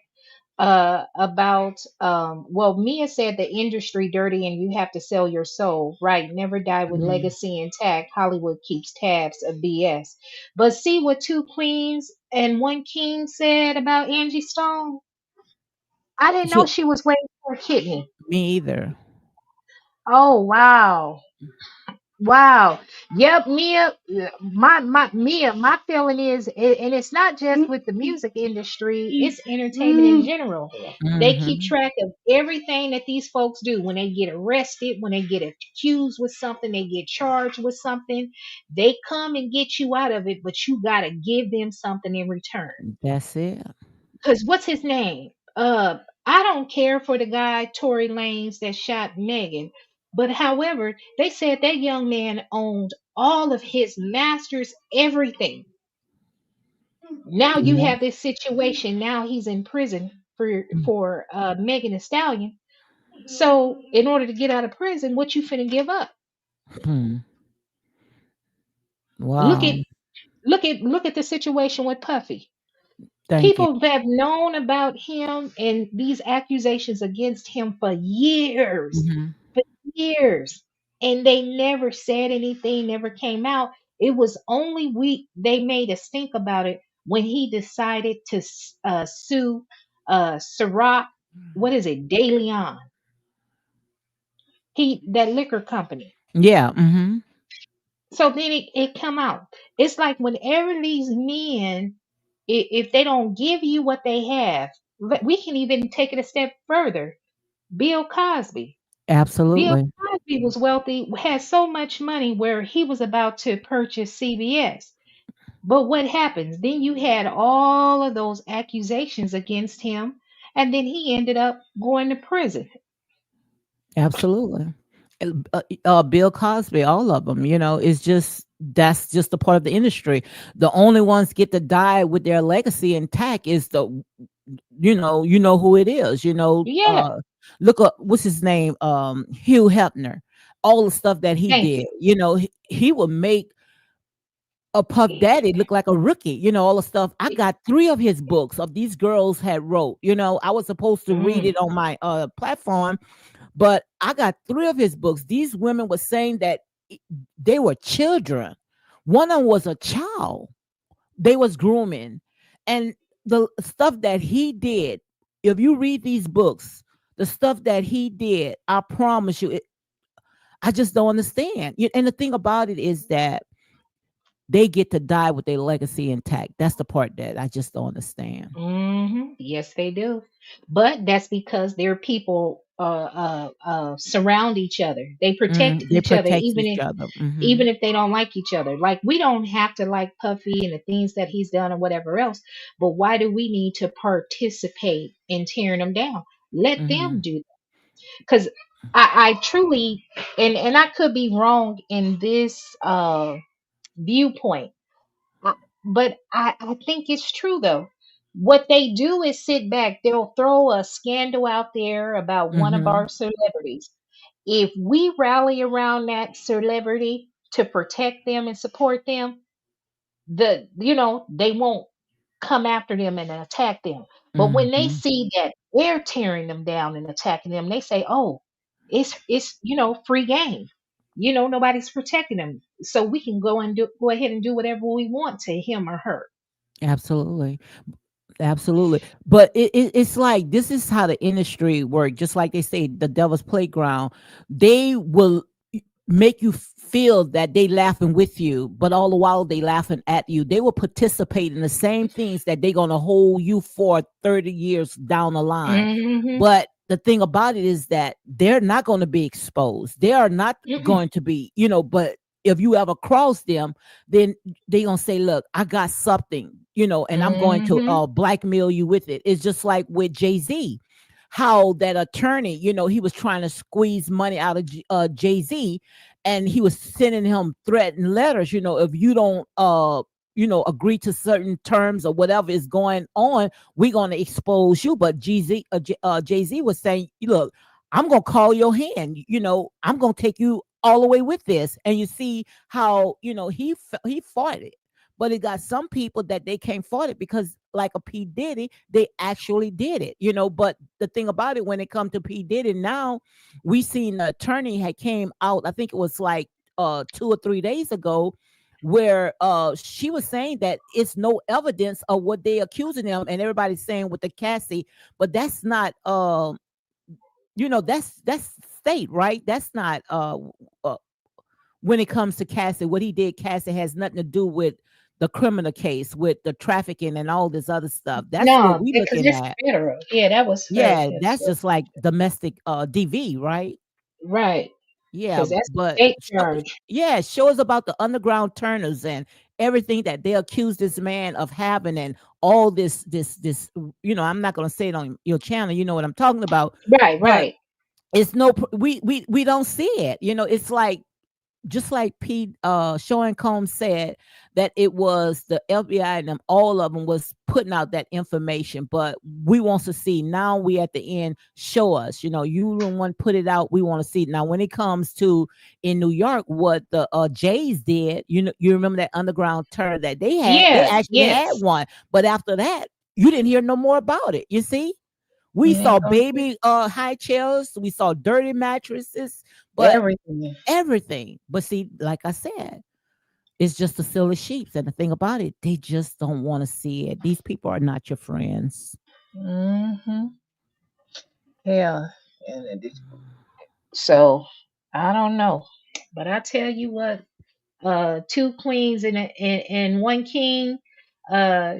[SPEAKER 1] About well, Mia said the industry dirty and you have to sell your soul, right? Never die with
[SPEAKER 2] Mhm.
[SPEAKER 1] legacy intact. Hollywood keeps tabs of BS. But see what two queens and one king said about Angie Stone? I didn't know
[SPEAKER 2] She-
[SPEAKER 1] she was waiting for a kidney.
[SPEAKER 2] Me either.
[SPEAKER 1] Oh wow. Wow. Yep, Mia. My Mia. My feeling is, and it's not just with the music industry; it's entertainment in general. They keep
[SPEAKER 2] Hmm.
[SPEAKER 1] track of everything that these folks do. When they get arrested, when they get accused with something, they get charged with something. They come and get you out of it, but you gotta give them something in return.
[SPEAKER 2] That's it.
[SPEAKER 1] Cause what's his name? I don't care for the guy Tory Lanez that shot Megan, but however, they said that young man owned all of his masters, everything. Now you
[SPEAKER 2] Yeah.
[SPEAKER 1] have this situation. Now he's in prison for Megan Thee Stallion. So in order to get out of prison, what you finna give up?
[SPEAKER 2] Mhm.
[SPEAKER 1] Look at
[SPEAKER 2] Wow.
[SPEAKER 1] look at the situation with Puffy.
[SPEAKER 2] Thank you.
[SPEAKER 1] People have known about him and these accusations against him
[SPEAKER 2] Hmm.
[SPEAKER 1] for years, and they never said anything, never came out. It was only they made us think about it when he decided to sue Ciroc, what is it, De Leon, that liquor company.
[SPEAKER 2] Yeah. Hmm.
[SPEAKER 1] So then it come out. It's like whenever these men, if they don't give you what they have, we can even take it a step further. Bill Cosby. Bill
[SPEAKER 2] Absolutely.
[SPEAKER 1] Cosby was wealthy, had so much money where he was about to purchase CBS. But what happens? Then you had all of those accusations against him, and then he ended up going to prison.
[SPEAKER 2] Absolutely. Bill Cosby, all of them, it's just that's just a part of the industry. The only ones get to die with their legacy intact is who it is.
[SPEAKER 1] Yeah,
[SPEAKER 2] Look up what's his name, Hugh Hefner, all the stuff that he
[SPEAKER 1] thank
[SPEAKER 2] did.
[SPEAKER 1] you.
[SPEAKER 2] He would make a Puff Daddy look like a rookie. All the stuff. I got 3 of his books of these girls had wrote. I was supposed to read
[SPEAKER 1] Mm,
[SPEAKER 2] it on my platform, but I got 3 of his books. These women were saying that they were children. One of them was a child. They was grooming. And the stuff that he did, if you read these books, the stuff that he did, I promise you, I just don't understand. And the thing about it is that they get to die with their legacy intact. That's the part that I just don't understand.
[SPEAKER 1] Yes, they do. But that's because their people surround each other. They protect
[SPEAKER 2] They
[SPEAKER 1] each other,
[SPEAKER 2] protect each other.
[SPEAKER 1] even if they don't like each other. Like we don't have to like Puffy and the things that he's done or whatever else. But why do we need to participate in tearing them down? Let them
[SPEAKER 2] Hmm.
[SPEAKER 1] do that. Because I truly, and I could be wrong in this viewpoint, I- but I think it's true though. What they do is sit back. They'll throw a scandal out there about one of
[SPEAKER 2] Hmm.
[SPEAKER 1] our celebrities. If we rally around that celebrity to protect them and support them, they won't come after them and attack them. But when they
[SPEAKER 2] Hmm.
[SPEAKER 1] see that we're tearing them down and attacking them, they say, "Oh, it's free game. Nobody's protecting them, so we can go ahead and do whatever we want to him or her."
[SPEAKER 2] Absolutely. Absolutely. But it's like this is how the industry work. Just like they say, the devil's playground. They will make you feel that they laughing with you, but all the while they laughing at you. They will participate in the same things that they're gonna hold you for 30 years down the line.
[SPEAKER 1] Mm-hmm.
[SPEAKER 2] But the thing about it is that they're not going to be exposed. They are not
[SPEAKER 1] Mm-mm.
[SPEAKER 2] going to be, but if you ever cross them, then they gonna say, "Look, I got something, and I'm going to
[SPEAKER 1] Mm-hmm.
[SPEAKER 2] blackmail you with it." It's just like with Jay-Z, how that attorney, he was trying to squeeze money out of Jay-Z, and he was sending him threatening letters. If you don't, agree to certain terms or whatever is going on, we're gonna expose you. But Jay-Z was saying, "Look, I'm gonna call your hand. I'm gonna take you all the way with this." And you see how he fought it. But it got some people that they can't fight it because, like a P Diddy, they actually did it. But the thing about it, when it comes to P Diddy now, we seen the attorney had came out. I think it was like 2 or 3 days ago, where she was saying that it's no evidence of what they accusing them, and everybody's saying with the Cassie, but that's not that's state, right? That's not uh when it comes to Cassie, what he did, Cassie has nothing to do with the criminal case, with the trafficking and all this other stuff. That's what
[SPEAKER 1] No,
[SPEAKER 2] we
[SPEAKER 1] because
[SPEAKER 2] looking
[SPEAKER 1] it's
[SPEAKER 2] at.
[SPEAKER 1] federal. Yeah, that was her.
[SPEAKER 2] Yeah, that's just like domestic DV, right?
[SPEAKER 1] Right,
[SPEAKER 2] Yeah,
[SPEAKER 1] because that's a
[SPEAKER 2] but
[SPEAKER 1] state charge.
[SPEAKER 2] yeah, show us about the underground turners and everything that they accused this man of having, and all this. I'm not gonna say it on your channel. You know what I'm talking about,
[SPEAKER 1] Right,
[SPEAKER 2] but
[SPEAKER 1] right.
[SPEAKER 2] it's no. We don't see it. It's like, just like Pete Sean Combs said, that it was the FBI and them, all of them was putting out that information, but we want to see now. We at the end, show us. You don't want to put it out. We want to see now when it comes to in New York what the Jays did. You remember that underground turn that they had? They
[SPEAKER 1] Yeah,
[SPEAKER 2] actually had
[SPEAKER 1] yes.
[SPEAKER 2] one, but after that, you didn't hear no more about it. You see. We
[SPEAKER 1] Yeah,
[SPEAKER 2] saw baby high chairs, we saw dirty mattresses, but
[SPEAKER 1] everything.
[SPEAKER 2] everything. But see, like I said, it's just the silly sheeps. And the thing about it, they just don't want to see it. These people are not your friends.
[SPEAKER 1] Mm-hmm. Yeah. So I don't know, but I tell you what, two queens and one king.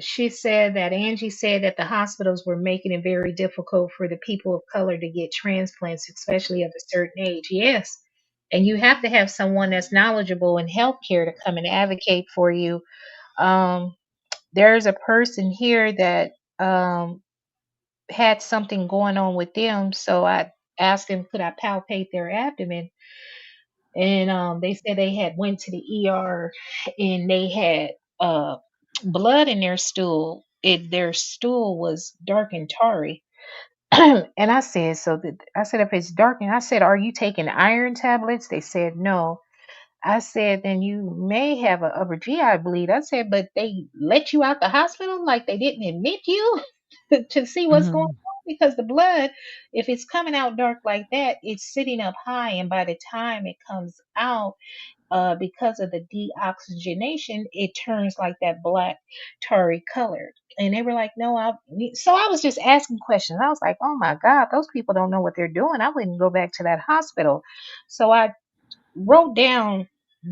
[SPEAKER 1] She said that Angie said that the hospitals were making it very difficult for the people of color to get transplants, especially of a certain age. Yes, and you have to have someone that's knowledgeable in healthcare to come and advocate for you. Um, there's a person here that had something going on with them, so I asked them could I palpate their abdomen, and they said they had went to the ER and they had uh, blood in their stool. Their stool was dark and tarry. And I said, I said, if it's dark, and I said, are you taking iron tablets? They said no. I said, then you may have an upper GI bleed. I said, but they let you out the hospital like they didn't admit you to see what's going
[SPEAKER 2] Mhm.
[SPEAKER 1] on, because the blood, if it's coming out dark like that, it's sitting up high, and by the time it comes out, because of the deoxygenation, it turns like that black tarry color. And they were like, no, so I was just asking questions. I was like, oh my God, those people don't know what they're doing. I wouldn't go back to that hospital. So I wrote down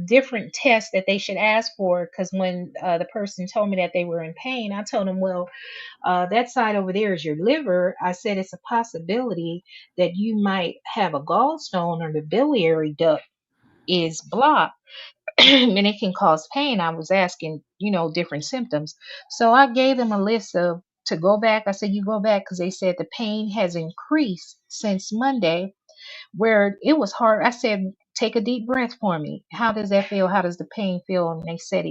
[SPEAKER 1] different tests that they should ask for. Because when the person told me that they were in pain, I told them, well, that side over there is your liver. I said it's a possibility that you might have a gallstone or the biliary duct is blocked and it can cause pain. I was asking, different symptoms. So I gave them a list of to go back. I said, you go back because they said the pain has increased since Monday, where it was hard. I said, take a deep breath for me. How does that feel? How does the pain feel? And they said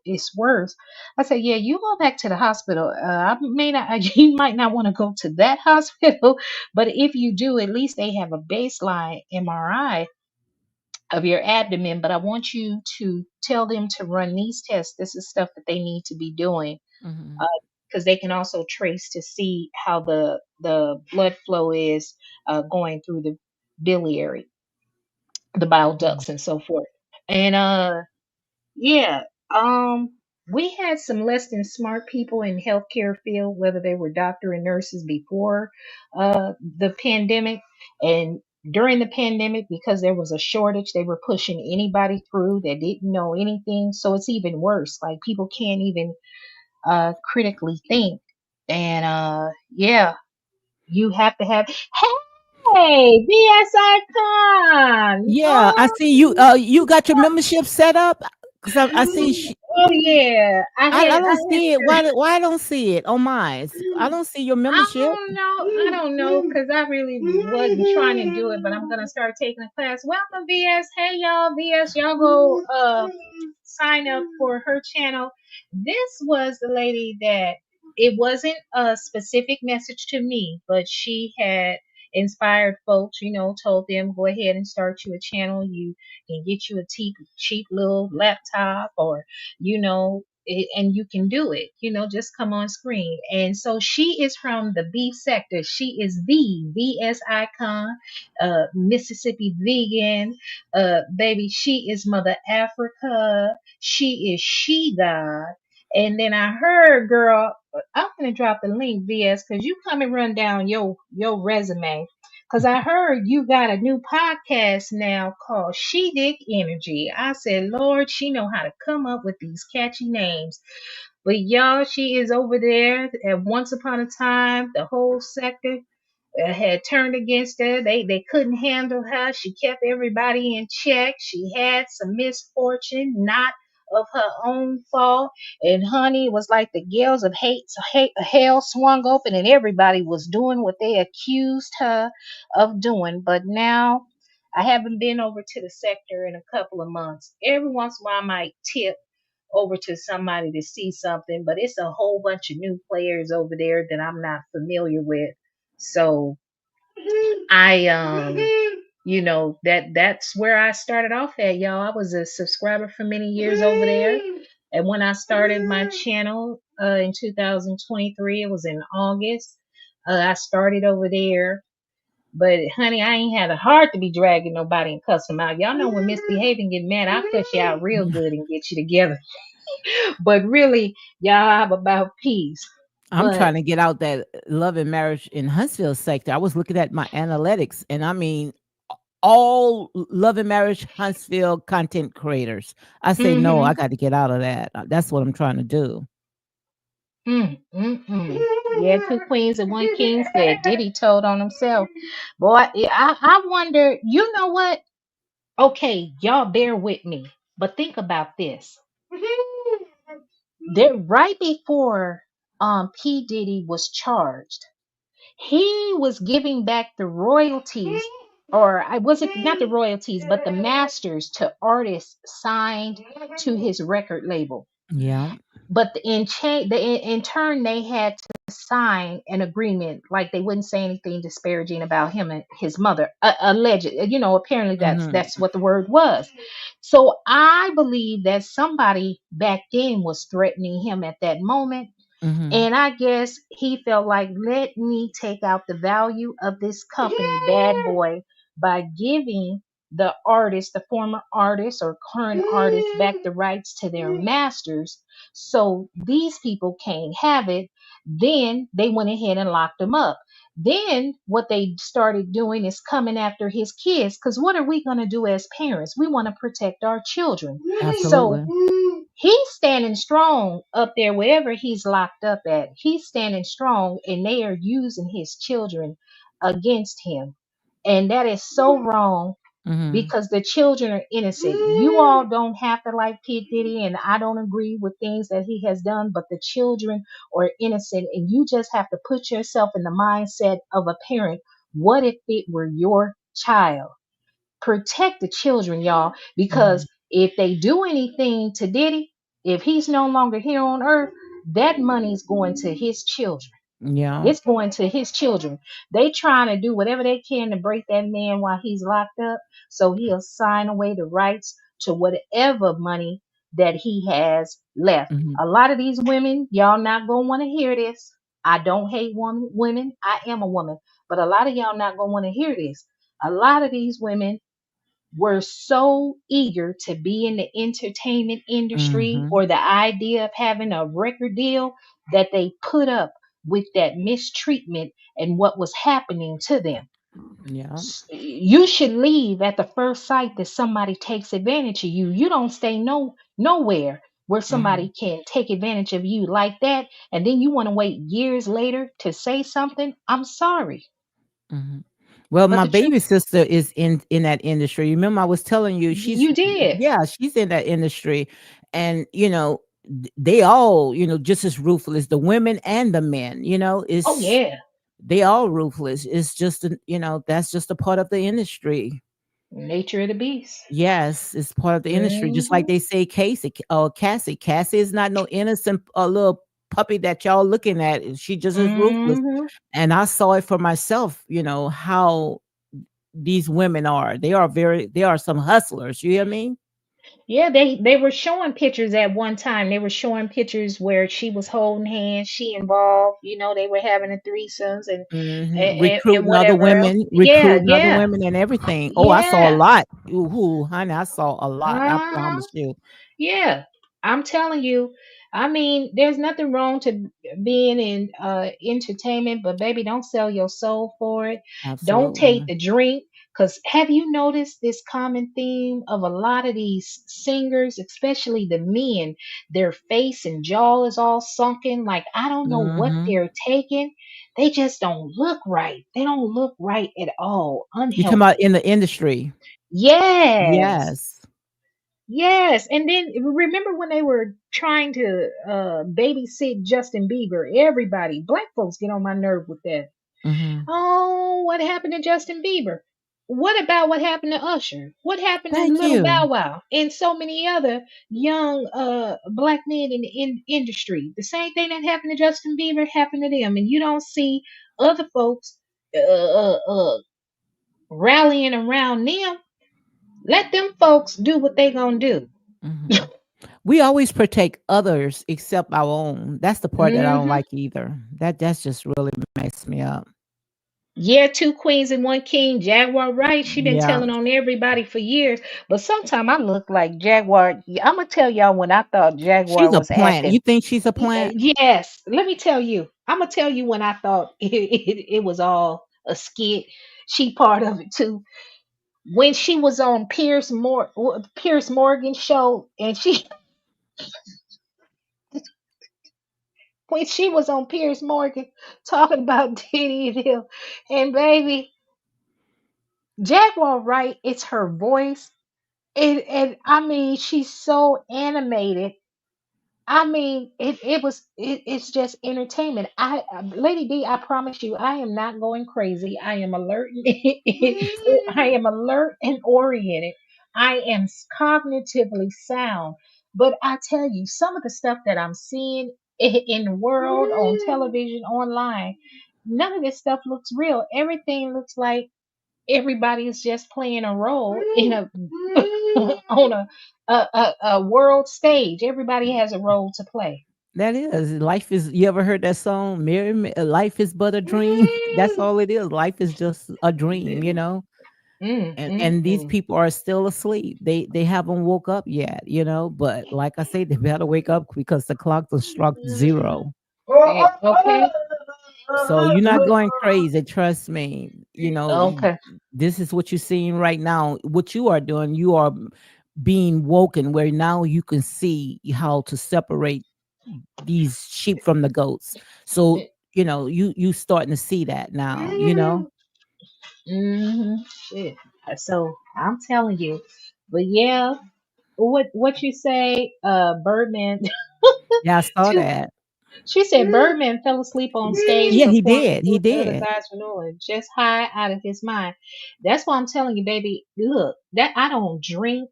[SPEAKER 1] it's worse. I said, yeah, you go back to the hospital. I may not, you might not want to go to that hospital, but if you do, at least they have a baseline MRI of your abdomen. But I want you to tell them to run these tests. This is stuff that they need to be doing
[SPEAKER 2] Hmm.
[SPEAKER 1] because they can also trace to see how the blood flow is going through the biliary, the bile ducts, and so forth. And yeah, um, we had some less than smart people in healthcare field, whether they were doctor and nurses before the pandemic, and during the pandemic, because there was a shortage, they were pushing anybody through that didn't know anything. So it's even worse. Like people can't even critically think. And yeah, you have to have. Hey, BS icon.
[SPEAKER 3] Yeah, I
[SPEAKER 1] Oh,
[SPEAKER 3] see you. You got your membership set up because I see.
[SPEAKER 1] oh yeah.
[SPEAKER 3] I
[SPEAKER 1] I
[SPEAKER 3] don't
[SPEAKER 1] had
[SPEAKER 3] see it. Why I don't see it on mine? I don't see your
[SPEAKER 1] I
[SPEAKER 3] membership.
[SPEAKER 1] don't know. I don't know because I really wasn't trying to do it, but I'm gonna start taking a class. Welcome, VS. Hey, y'all, VS. Y'all go sign up for her channel. This was the lady that it wasn't a specific message to me, but she had inspired folks. Told them go ahead and start you a channel. You can get you a cheap little laptop, or and you can do it. Just come on screen. And so she is from the beef sector. She is the VS icon, Mississippi vegan, baby. She is Mother Africa. She is She God. And then I heard, girl, I'm gonna drop the link, VS, because you come and run down your resume. Because I heard you got a new podcast now called She Dick Energy. I said, Lord, she know how to come up with these catchy names. But y'all, she is over there. At once upon a time, the whole sector had turned against her. They couldn't handle her. She kept everybody in check. She had some misfortune, not of her own fault. And honey, it was like the gales of hell swung open, and everybody was doing what they accused her of doing. But now I haven't been over to the sector in a couple of months. Every once in a while, I might tip over to somebody to see something, but it's a whole bunch of new players over there that I'm not familiar with. So I that's where I started off at, y'all. I was a subscriber for many years over there. And when I started my channel in 2023, it was in August. I started over there. But honey, I ain't had a heart to be dragging nobody and cuss them out. Y'all know when misbehaving get mad, I cuss you out real good and get you together. But really, y'all have about peace.
[SPEAKER 3] I'm
[SPEAKER 1] But
[SPEAKER 3] trying to get out that love and marriage in Huntsville sector. I was looking at my analytics, and I mean, all love and marriage Huntsville content creators. I say no. I
[SPEAKER 1] mm-hmm.
[SPEAKER 3] got to get out of that. That's what I'm trying to do.
[SPEAKER 1] Yeah, two queens and one king said Diddy told on himself. Boy, I wonder, you know what? Okay, y'all bear with me, but think about this. There, right before P. Diddy was charged, he was giving back the royalties, or I wasn't not the royalties, but the masters to artists signed to his record label.
[SPEAKER 3] Yeah.
[SPEAKER 1] But in turn, they had to sign an agreement, like they wouldn't say anything disparaging about him and his mother. Alleged, apparently
[SPEAKER 3] Hmm.
[SPEAKER 1] that's what the word was. So I believe that somebody back then was threatening him at that moment,
[SPEAKER 3] Hmm.
[SPEAKER 1] and I guess he felt like, let me take out the value of this company, Bad Boy, by giving. the artist, the former artist or current artist, back the rights to their masters. So these people can't have it. Then they went ahead and locked him up. Then what they started doing is coming after his kids. Because what are we going to do as parents? We want to protect our children. So
[SPEAKER 3] Absolutely.
[SPEAKER 1] he's standing strong up there wherever he's locked up at. He's standing strong, and they are using his children against him. And that is so wrong
[SPEAKER 3] Mhm.
[SPEAKER 1] because the children are innocent. You all don't have to like P. Diddy, and I don't agree with things that he has done, but the children are innocent, and you just have to put yourself in the mindset of a parent. What if it were your child? Protect the children, y'all, because
[SPEAKER 3] Mhm.
[SPEAKER 1] if they do anything to Diddy, if he's no longer here on earth, that money is going to his children.
[SPEAKER 3] Yeah.
[SPEAKER 1] It's going to his children. They trying to do whatever they can to break that man while he's locked up, so he'll sign away the rights to whatever money that he has left.
[SPEAKER 3] Mhm.
[SPEAKER 1] A lot of these women, y'all not gonna want to hear this. I don't hate women. I am a woman, but a lot of y'all not gonna want to hear this. A lot of these women were so eager to be in the entertainment industry
[SPEAKER 3] Mhm.
[SPEAKER 1] or the idea of having a record deal that they put up with that mistreatment and what was happening to them.
[SPEAKER 3] Yeah.
[SPEAKER 1] You should leave at the first sight that somebody takes advantage of you. You don't stay nowhere where
[SPEAKER 3] Mhm.
[SPEAKER 1] somebody can take advantage of you like that, and then you want to wait years later to say something. I'm sorry,
[SPEAKER 3] Mhm. Well,
[SPEAKER 1] but
[SPEAKER 3] my
[SPEAKER 1] the truth,
[SPEAKER 3] baby sister is in that industry. Remember I was telling you she's
[SPEAKER 1] you did.
[SPEAKER 3] yeah, she's in that industry, and they all, just as ruthless, the women and the men,
[SPEAKER 1] Oh
[SPEAKER 3] is
[SPEAKER 1] yeah,
[SPEAKER 3] they all ruthless. It's just that's just a part of the industry.
[SPEAKER 1] nature of the beast.
[SPEAKER 3] Yes, it's part of the industry. Just like
[SPEAKER 1] Hmm.
[SPEAKER 3] they say Casey or Cassie. Cassie is not no innocent little puppy that y'all looking at. She just is ruthless.
[SPEAKER 1] Hmm.
[SPEAKER 3] And I saw it for myself, how these women are. They are some hustlers. You hear me?
[SPEAKER 1] Yeah, they were showing pictures at one time. They were showing pictures where she was holding hands, she involved. They were having a threesomes and whatever else. Yeah,
[SPEAKER 3] Recruiting other
[SPEAKER 1] yeah,
[SPEAKER 3] women and everything. Oh, I saw a
[SPEAKER 1] yeah.
[SPEAKER 3] lot. Ooh, honey, I saw a lot. I
[SPEAKER 1] Uh-huh.
[SPEAKER 3] promise you.
[SPEAKER 1] Yeah, I'm telling you. I mean, there's nothing wrong to being in entertainment, but baby, don't sell your soul for it. Don't take
[SPEAKER 3] Absolutely.
[SPEAKER 1] the drink. Because have you noticed this common theme of a lot of these singers, especially the men, their face and jaw is all sunken? Like, I don't know what
[SPEAKER 3] Hmm.
[SPEAKER 1] they're taking. They just don't look right. They don't look right at all.
[SPEAKER 3] You talking about
[SPEAKER 1] Unhealthy.
[SPEAKER 3] in the industry?
[SPEAKER 1] Yes.
[SPEAKER 3] Yes.
[SPEAKER 1] Yes, and then remember when they were trying to babysit Justin Bieber? Everybody, black folks get on my nerve with that.
[SPEAKER 3] Hmm.
[SPEAKER 1] Oh, what happened to Justin Bieber? What about what happened to Usher? What happened to
[SPEAKER 3] Thank
[SPEAKER 1] Little
[SPEAKER 3] you.
[SPEAKER 1] Bow Wow and so many other young black men in the industry? The same thing that happened to Justin Bieber happened to them, and you don't see other folks rallying around them. Let them folks do what they gonna do.
[SPEAKER 3] Hmm. We always protect others except our own. That's the part that I don't
[SPEAKER 1] Hmm.
[SPEAKER 3] like either. That's just really messed me up.
[SPEAKER 1] Yeah, two queens and one king. Jaguar right. She been
[SPEAKER 3] Yeah.
[SPEAKER 1] telling on everybody for years. But sometimes I look like Jaguar. I'm gonna tell y'all when I thought Jaguar
[SPEAKER 3] She's a
[SPEAKER 1] was
[SPEAKER 3] plant. You
[SPEAKER 1] acting.
[SPEAKER 3] think she's a plant?
[SPEAKER 1] Yes, let me tell you. I'm gonna tell you when I thought it was all a skit. She part of it too. When she was on Pierce Morgan show, and she when she was on Pierce Morgan talking about Diddy and him, and baby Jaguar Wright, it's her voice. And I mean, she's so animated. I mean, it's just entertainment. Lady D, I promise you, I am not going crazy. I am alert. I am alert and oriented. I am cognitively sound. But I tell you, some of the stuff that I'm seeing in the world, on television, online, none of this stuff looks real. Everything looks like everybody is just playing a role in a on a world stage. Everybody has a role to play.
[SPEAKER 3] That is life is. You ever heard that song? Life is but a dream. That's all it is. Life is just a dream. and these
[SPEAKER 1] mm.
[SPEAKER 3] people are still asleep. They haven't woke up yet, but like I say, they better wake up because the clock has struck zero.
[SPEAKER 1] Okay.
[SPEAKER 3] So you're not going crazy, trust me.
[SPEAKER 1] Okay.
[SPEAKER 3] This is what you're seeing right now. What you are doing, you are being woken where now you can see how to separate these sheep from the goats. So, you starting to see that now.
[SPEAKER 1] Mm-hmm. Shit. So I'm telling you, but yeah, what you say? Birdman.
[SPEAKER 3] Yeah, I saw
[SPEAKER 1] Two.
[SPEAKER 3] that.
[SPEAKER 1] She said Birdman fell asleep on stage
[SPEAKER 3] Yeah, he
[SPEAKER 1] performing
[SPEAKER 3] did. He
[SPEAKER 1] what the other
[SPEAKER 3] did.
[SPEAKER 1] guys were doing, just high out of his mind. That's why I'm telling you, baby. Look, that I don't drink,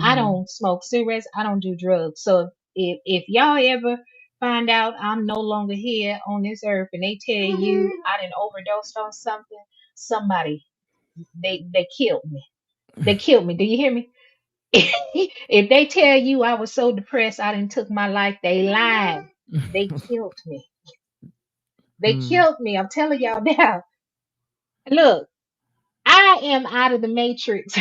[SPEAKER 1] I
[SPEAKER 3] Mhm.
[SPEAKER 1] don't smoke cigarettes, I don't do drugs. So if y'all ever find out I'm no longer here on this earth and they tell you I didn't overdosed on something, somebody they killed me. They killed me. Do you hear me? If they tell you I was so depressed I didn't took my life, they lied. They killed me. They
[SPEAKER 3] Mm.
[SPEAKER 1] killed me. I'm telling y'all now. Look, I am out of the matrix,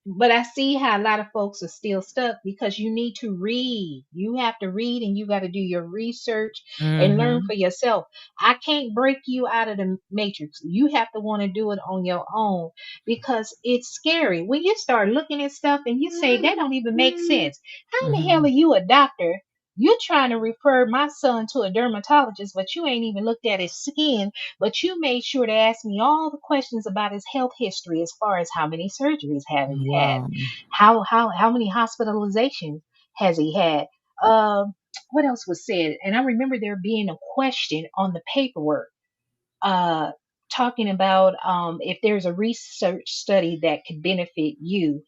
[SPEAKER 1] but I see how a lot of folks are still stuck because you need to read. You have to read and you got to do your research and learn
[SPEAKER 3] Mhm.
[SPEAKER 1] for yourself. I can't break you out of the matrix. You have to want to do it on your own because it's scary. When you start looking at stuff and you say that don't even make sense. How in the hell are
[SPEAKER 3] Mhm.
[SPEAKER 1] you a doctor? You're trying to refer my son to a dermatologist, but you ain't even looked at his skin, but you made sure to ask me all the questions about his health history as far as how many surgeries have he had,
[SPEAKER 3] Wow.
[SPEAKER 1] how many hospitalizations has he had. Um, what else was said? And I remember there being a question on the paperwork uh, talking about if there's a research study that could benefit you,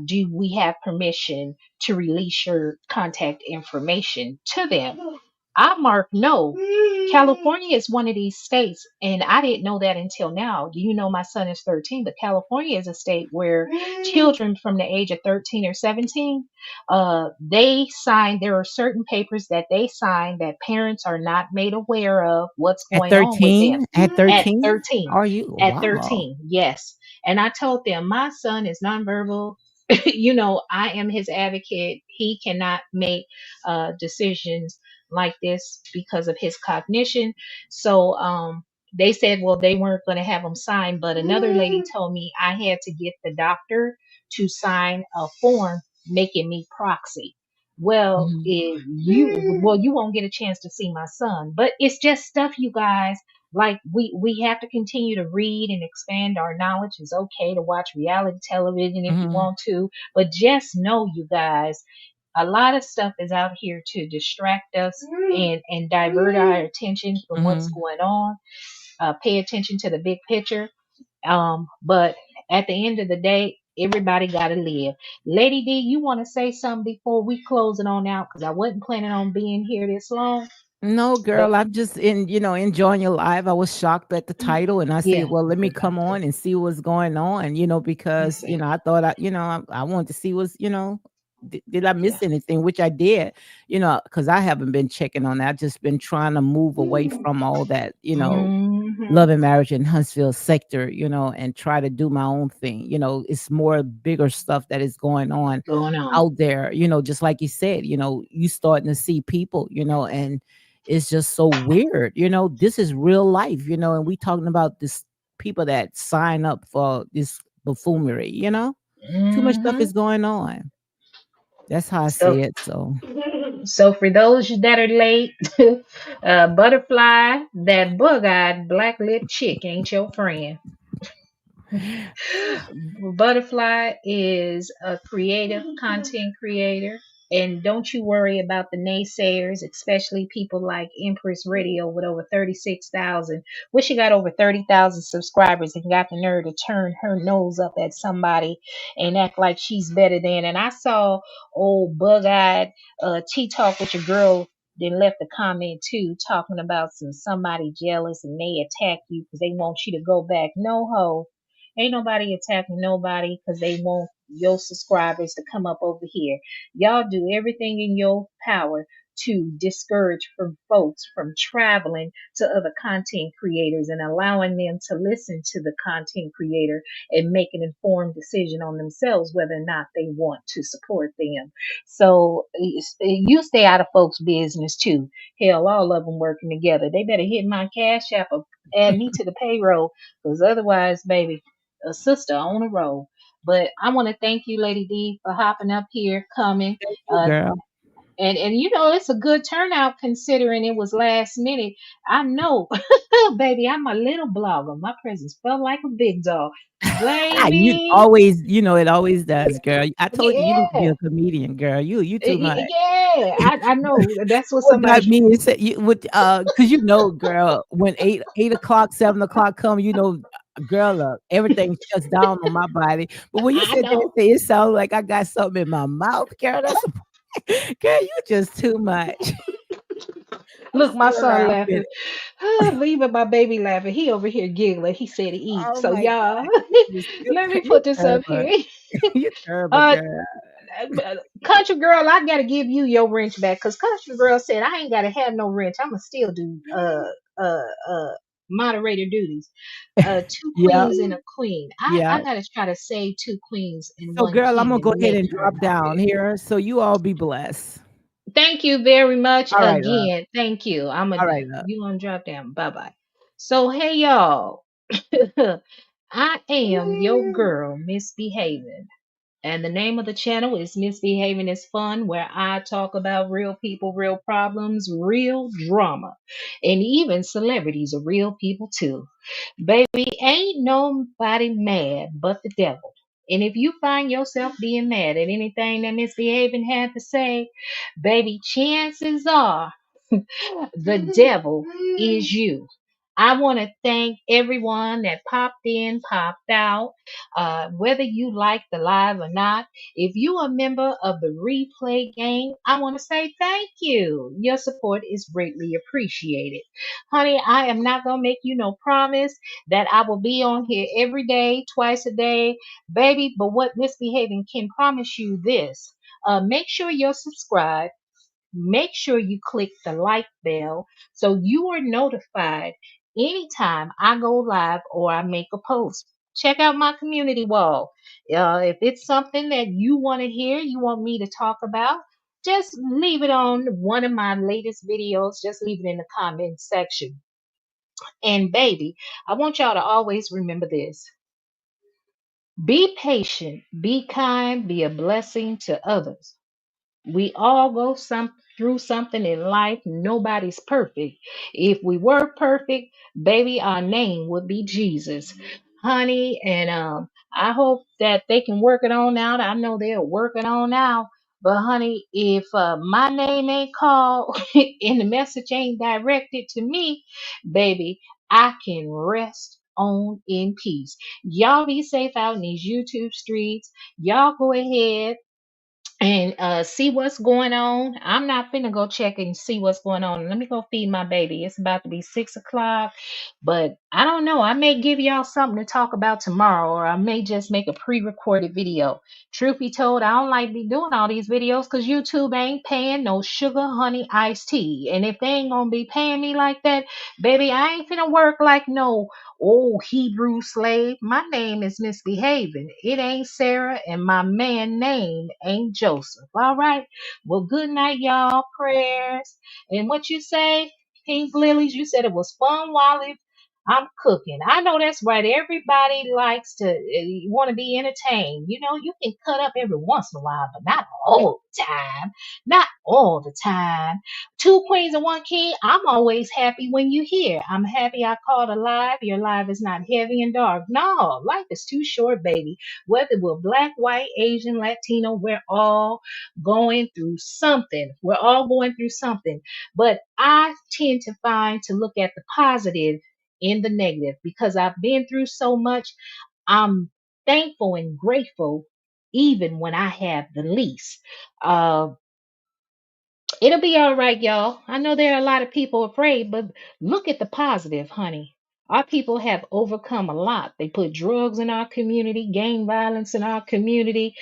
[SPEAKER 1] do we have permission to release your contact information to them? I mark no. California is one of these states, and I didn't know that until now. You know, my son is 13, but California is a state where children from the age of 13 or 17, they sign, there are certain papers that they sign that parents are not made aware of what's
[SPEAKER 3] At
[SPEAKER 1] going on with them
[SPEAKER 3] 13? At
[SPEAKER 1] at
[SPEAKER 3] 13?
[SPEAKER 1] 13.
[SPEAKER 3] Are you?
[SPEAKER 1] At
[SPEAKER 3] Wow.
[SPEAKER 1] 13, yes. And I told them my son is nonverbal. I am his advocate. He cannot make decisions like this because of his cognition. So they said, well, they weren't going to have him sign, but another lady told me I had to get the doctor to sign a form making me proxy. Well,
[SPEAKER 3] Mhm.
[SPEAKER 1] you won't get a chance to see my son, but it's just stuff, you guys. Like we have to continue to read and expand our knowledge. It's okay to watch reality television if you
[SPEAKER 3] Mhm.
[SPEAKER 1] want to, but just know, you guys, a lot of stuff is out here to distract us and divert our attention from what's
[SPEAKER 3] Mhm.
[SPEAKER 1] going on. Pay attention to the big picture. But at the end of the day, everybody got to live. Lady D, you want to say something before we close it on out? Because I wasn't planning on being here this long.
[SPEAKER 3] No,
[SPEAKER 1] But
[SPEAKER 3] girl, I'm just enjoying your live. I was shocked at the title and I said,
[SPEAKER 1] yeah,
[SPEAKER 3] well, let me
[SPEAKER 1] I got
[SPEAKER 3] come
[SPEAKER 1] to.
[SPEAKER 3] on and see what's going on,
[SPEAKER 1] I
[SPEAKER 3] because,
[SPEAKER 1] see.
[SPEAKER 3] I thought I wanted to see did I
[SPEAKER 1] Yeah.
[SPEAKER 3] miss anything, which I did, because I haven't been checking on that. I've just been trying to move away from all that,
[SPEAKER 1] Hmm.
[SPEAKER 3] love and marriage in Huntsville sector, and try to do my own thing. It's more bigger stuff that is going on
[SPEAKER 1] Going on.
[SPEAKER 3] out there, just like you said, you starting to see people, and it's just so weird. This is real life, and we talking about this people that sign up for this buffoonery, too much stuff
[SPEAKER 1] Hmm.
[SPEAKER 3] is going on. That's how I
[SPEAKER 1] So
[SPEAKER 3] see it. So
[SPEAKER 1] So for those that are late, ButterFlii, that bug-eyed black-lipped chick ain't your friend. ButterFlii is a creative content creator. And don't you worry about the naysayers, especially people like Empress Radio with over 36,000. Wish she got over 30,000 subscribers and got the nerve to turn her nose up at somebody and act like she's better than. And I saw old bug-eyed Tea Talk with your girl then left a comment too talking about somebody jealous and they attack you because they want you to go back. No ho. Ain't nobody attacking nobody because they want your subscribers to come up over here. Y'all do everything in your power to discourage from folks from traveling to other content creators and allowing them to listen to the content creator and make an informed decision on themselves whether or not they want to support them. So you stay out of folks' business too. Hell, all of them working together. They better hit my cash app or add me to the payroll, because otherwise, baby, a sister on a roll. But I want to thank you, Lady D, for hopping up here, coming.
[SPEAKER 3] Thank you,
[SPEAKER 1] Uh,
[SPEAKER 3] girl.
[SPEAKER 1] and you know it's a good turnout considering it was last minute. I know, baby, I'm a little blogger. My presence felt like a big dog,
[SPEAKER 3] You
[SPEAKER 1] baby.
[SPEAKER 3] always, it always does, girl. I told you, you need to be
[SPEAKER 1] Yeah,
[SPEAKER 3] a comedian, girl. You too much.
[SPEAKER 1] yeah. I know that's what
[SPEAKER 3] What got
[SPEAKER 1] somebody.
[SPEAKER 3] me is that you would, cause girl, when 8 o'clock, 7 o'clock come, girl, everything shuts down on my body. But when you
[SPEAKER 1] I
[SPEAKER 3] sit there and
[SPEAKER 1] know.
[SPEAKER 3] say it sounds like I got something in my mouth, girl, girl, you just too much. I'm
[SPEAKER 1] Look, my
[SPEAKER 3] still
[SPEAKER 1] son
[SPEAKER 3] laughing.
[SPEAKER 1] laughing. Leaving my baby laughing. He over here giggling. He said to eat.
[SPEAKER 3] Oh
[SPEAKER 1] So
[SPEAKER 3] my
[SPEAKER 1] y'all,
[SPEAKER 3] God,
[SPEAKER 1] let me
[SPEAKER 3] you
[SPEAKER 1] put this up
[SPEAKER 3] terrible.
[SPEAKER 1] here.
[SPEAKER 3] You terrible,
[SPEAKER 1] Uh,
[SPEAKER 3] girl.
[SPEAKER 1] Country girl, I gotta give you your wrench back because country girl said I ain't gotta have no wrench. I'ma still do moderator duties. Two
[SPEAKER 3] Yeah,
[SPEAKER 1] queens and a queen.
[SPEAKER 3] yeah.
[SPEAKER 1] I gotta try to save two queens and
[SPEAKER 3] So,
[SPEAKER 1] one
[SPEAKER 3] girl, I'm
[SPEAKER 1] king
[SPEAKER 3] gonna go
[SPEAKER 1] and
[SPEAKER 3] ahead
[SPEAKER 1] make
[SPEAKER 3] and
[SPEAKER 1] her
[SPEAKER 3] drop
[SPEAKER 1] my
[SPEAKER 3] down
[SPEAKER 1] pick.
[SPEAKER 3] here. So you all be blessed.
[SPEAKER 1] Thank you very much
[SPEAKER 3] All right, love.
[SPEAKER 1] again. Thank you. I'm a
[SPEAKER 3] All right, love.
[SPEAKER 1] you gonna drop down. Bye bye. So hey y'all. I am your girl, misbehaving. And the name of the channel is Misbehaving is Fun, where I talk about real people, real problems, real drama. And even celebrities are real people too. Baby, ain't nobody mad but the devil. And if you find yourself being mad at anything that Misbehaving had to say, baby, chances are the devil is you. I want to thank everyone that popped in, popped out, whether you like the live or not. If you are a member of the replay game, I want to say thank you. Your support is greatly appreciated. Honey, I am not going to make you no promise that I will be on here every day, twice a day, baby, but what Misbehaving can promise you this. Make sure you're subscribed. Make sure you click the like bell so you are notified anytime I go live or I make a post. Check out my community wall. If it's something that you want to hear, you want me to talk about, just leave it on one of my latest videos. Just leave it in the comment section. And baby, I want y'all to always remember this. Be patient, be kind, be a blessing to others. We all go through something in life. Nobody's perfect. If we were perfect, baby, our name would be Jesus, honey. And I hope that they can work it on out. I know they're working on out. But honey, if my name ain't called and the message ain't directed to me, baby, I can rest on in peace. Y'all be safe out in these YouTube streets. Y'all go ahead and see what's going on. I'm not finna go check and see what's going on. Let me go feed my baby. It's about to be 6 o'clock, but I don't know. I may give y'all something to talk about tomorrow, or I may just make a pre-recorded video. Truth be told, I don't like be doing all these videos because YouTube ain't paying no sugar, honey, iced tea. And if they ain't gonna be paying me like that, baby, I ain't finna work like no oh, Hebrew slave, my name is Misbehaving. It ain't Sarah, and my man name ain't Joseph. All right. Well, good night, y'all. Prayers. And what you say, Pink Lilies? You said it was fun while I'm cooking. I know that's right. Everybody likes to want to be entertained. You know, you can cut up every once in a while, but not all the time. Not all the time. Two queens and one king. I'm always happy when you here. I'm happy I called alive. Your life is not heavy and dark. No, life is too short, baby. Whether we're black, white, Asian, Latino, we're all going through something. We're all going through something. But I tend to find to look at the positive in the negative because I've been through so much. I'm thankful and grateful even when I have the least. Uh, It'll be all right, y'all. I know there are a lot of people afraid, but look at the positive, honey. Our people have overcome a lot. They put drugs in our community, gang violence in our community.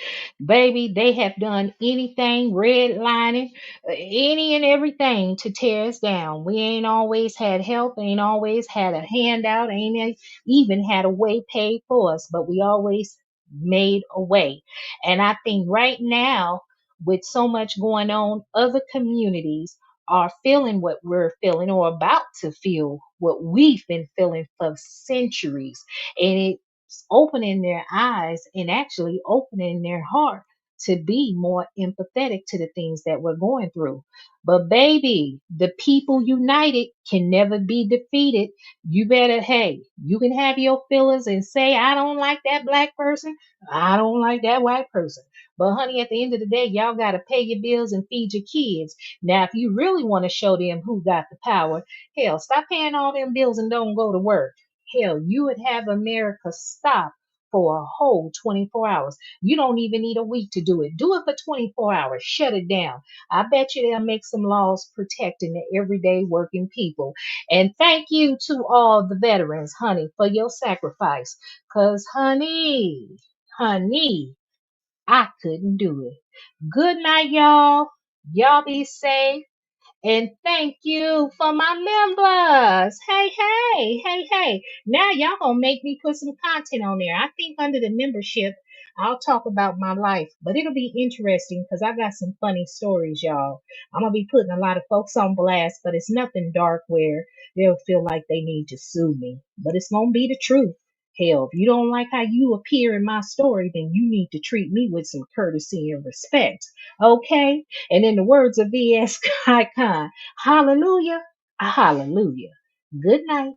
[SPEAKER 1] Baby, they have done anything, redlining, any and everything to tear us down. We ain't always had help, ain't always had a handout, ain't even had a way paid for us, but we always made a way. And I think right now, with so much going on, other communities are feeling what we're feeling or about to feel what we've been feeling for centuries. And it's opening their eyes and actually opening their heart to be more empathetic to the things that we're going through. But baby, the people united can never be defeated. You better, hey, you can have your feelings and say, I don't like that black person. I don't like that white person. But honey, at the end of the day, y'all got to pay your bills and feed your kids. Now, if you really want to show them who got the power, hell, stop paying all them bills and don't go to work. Hell, you would have America stop for a whole 24 hours. You don't even need a week to do it. Do it for 24 hours. Shut it down. I bet you they'll make some laws protecting the everyday working people. And thank you to all the veterans, honey, for your sacrifice. Because, honey, I couldn't do it. Good night, y'all. Y'all be safe. And thank you for my members. Hey. Now y'all gonna make me put some content on there. I think under the membership, I'll talk about my life, but it'll be interesting because I got some funny stories, y'all. I'm gonna be putting a lot of folks on blast, but it's nothing dark where they'll feel like they need to sue me. But it's gonna be the truth. Hell, if you don't like how you appear in my story, then you need to treat me with some courtesy and respect. Okay? And in the words of V.S. Icon, hallelujah, hallelujah. Good night.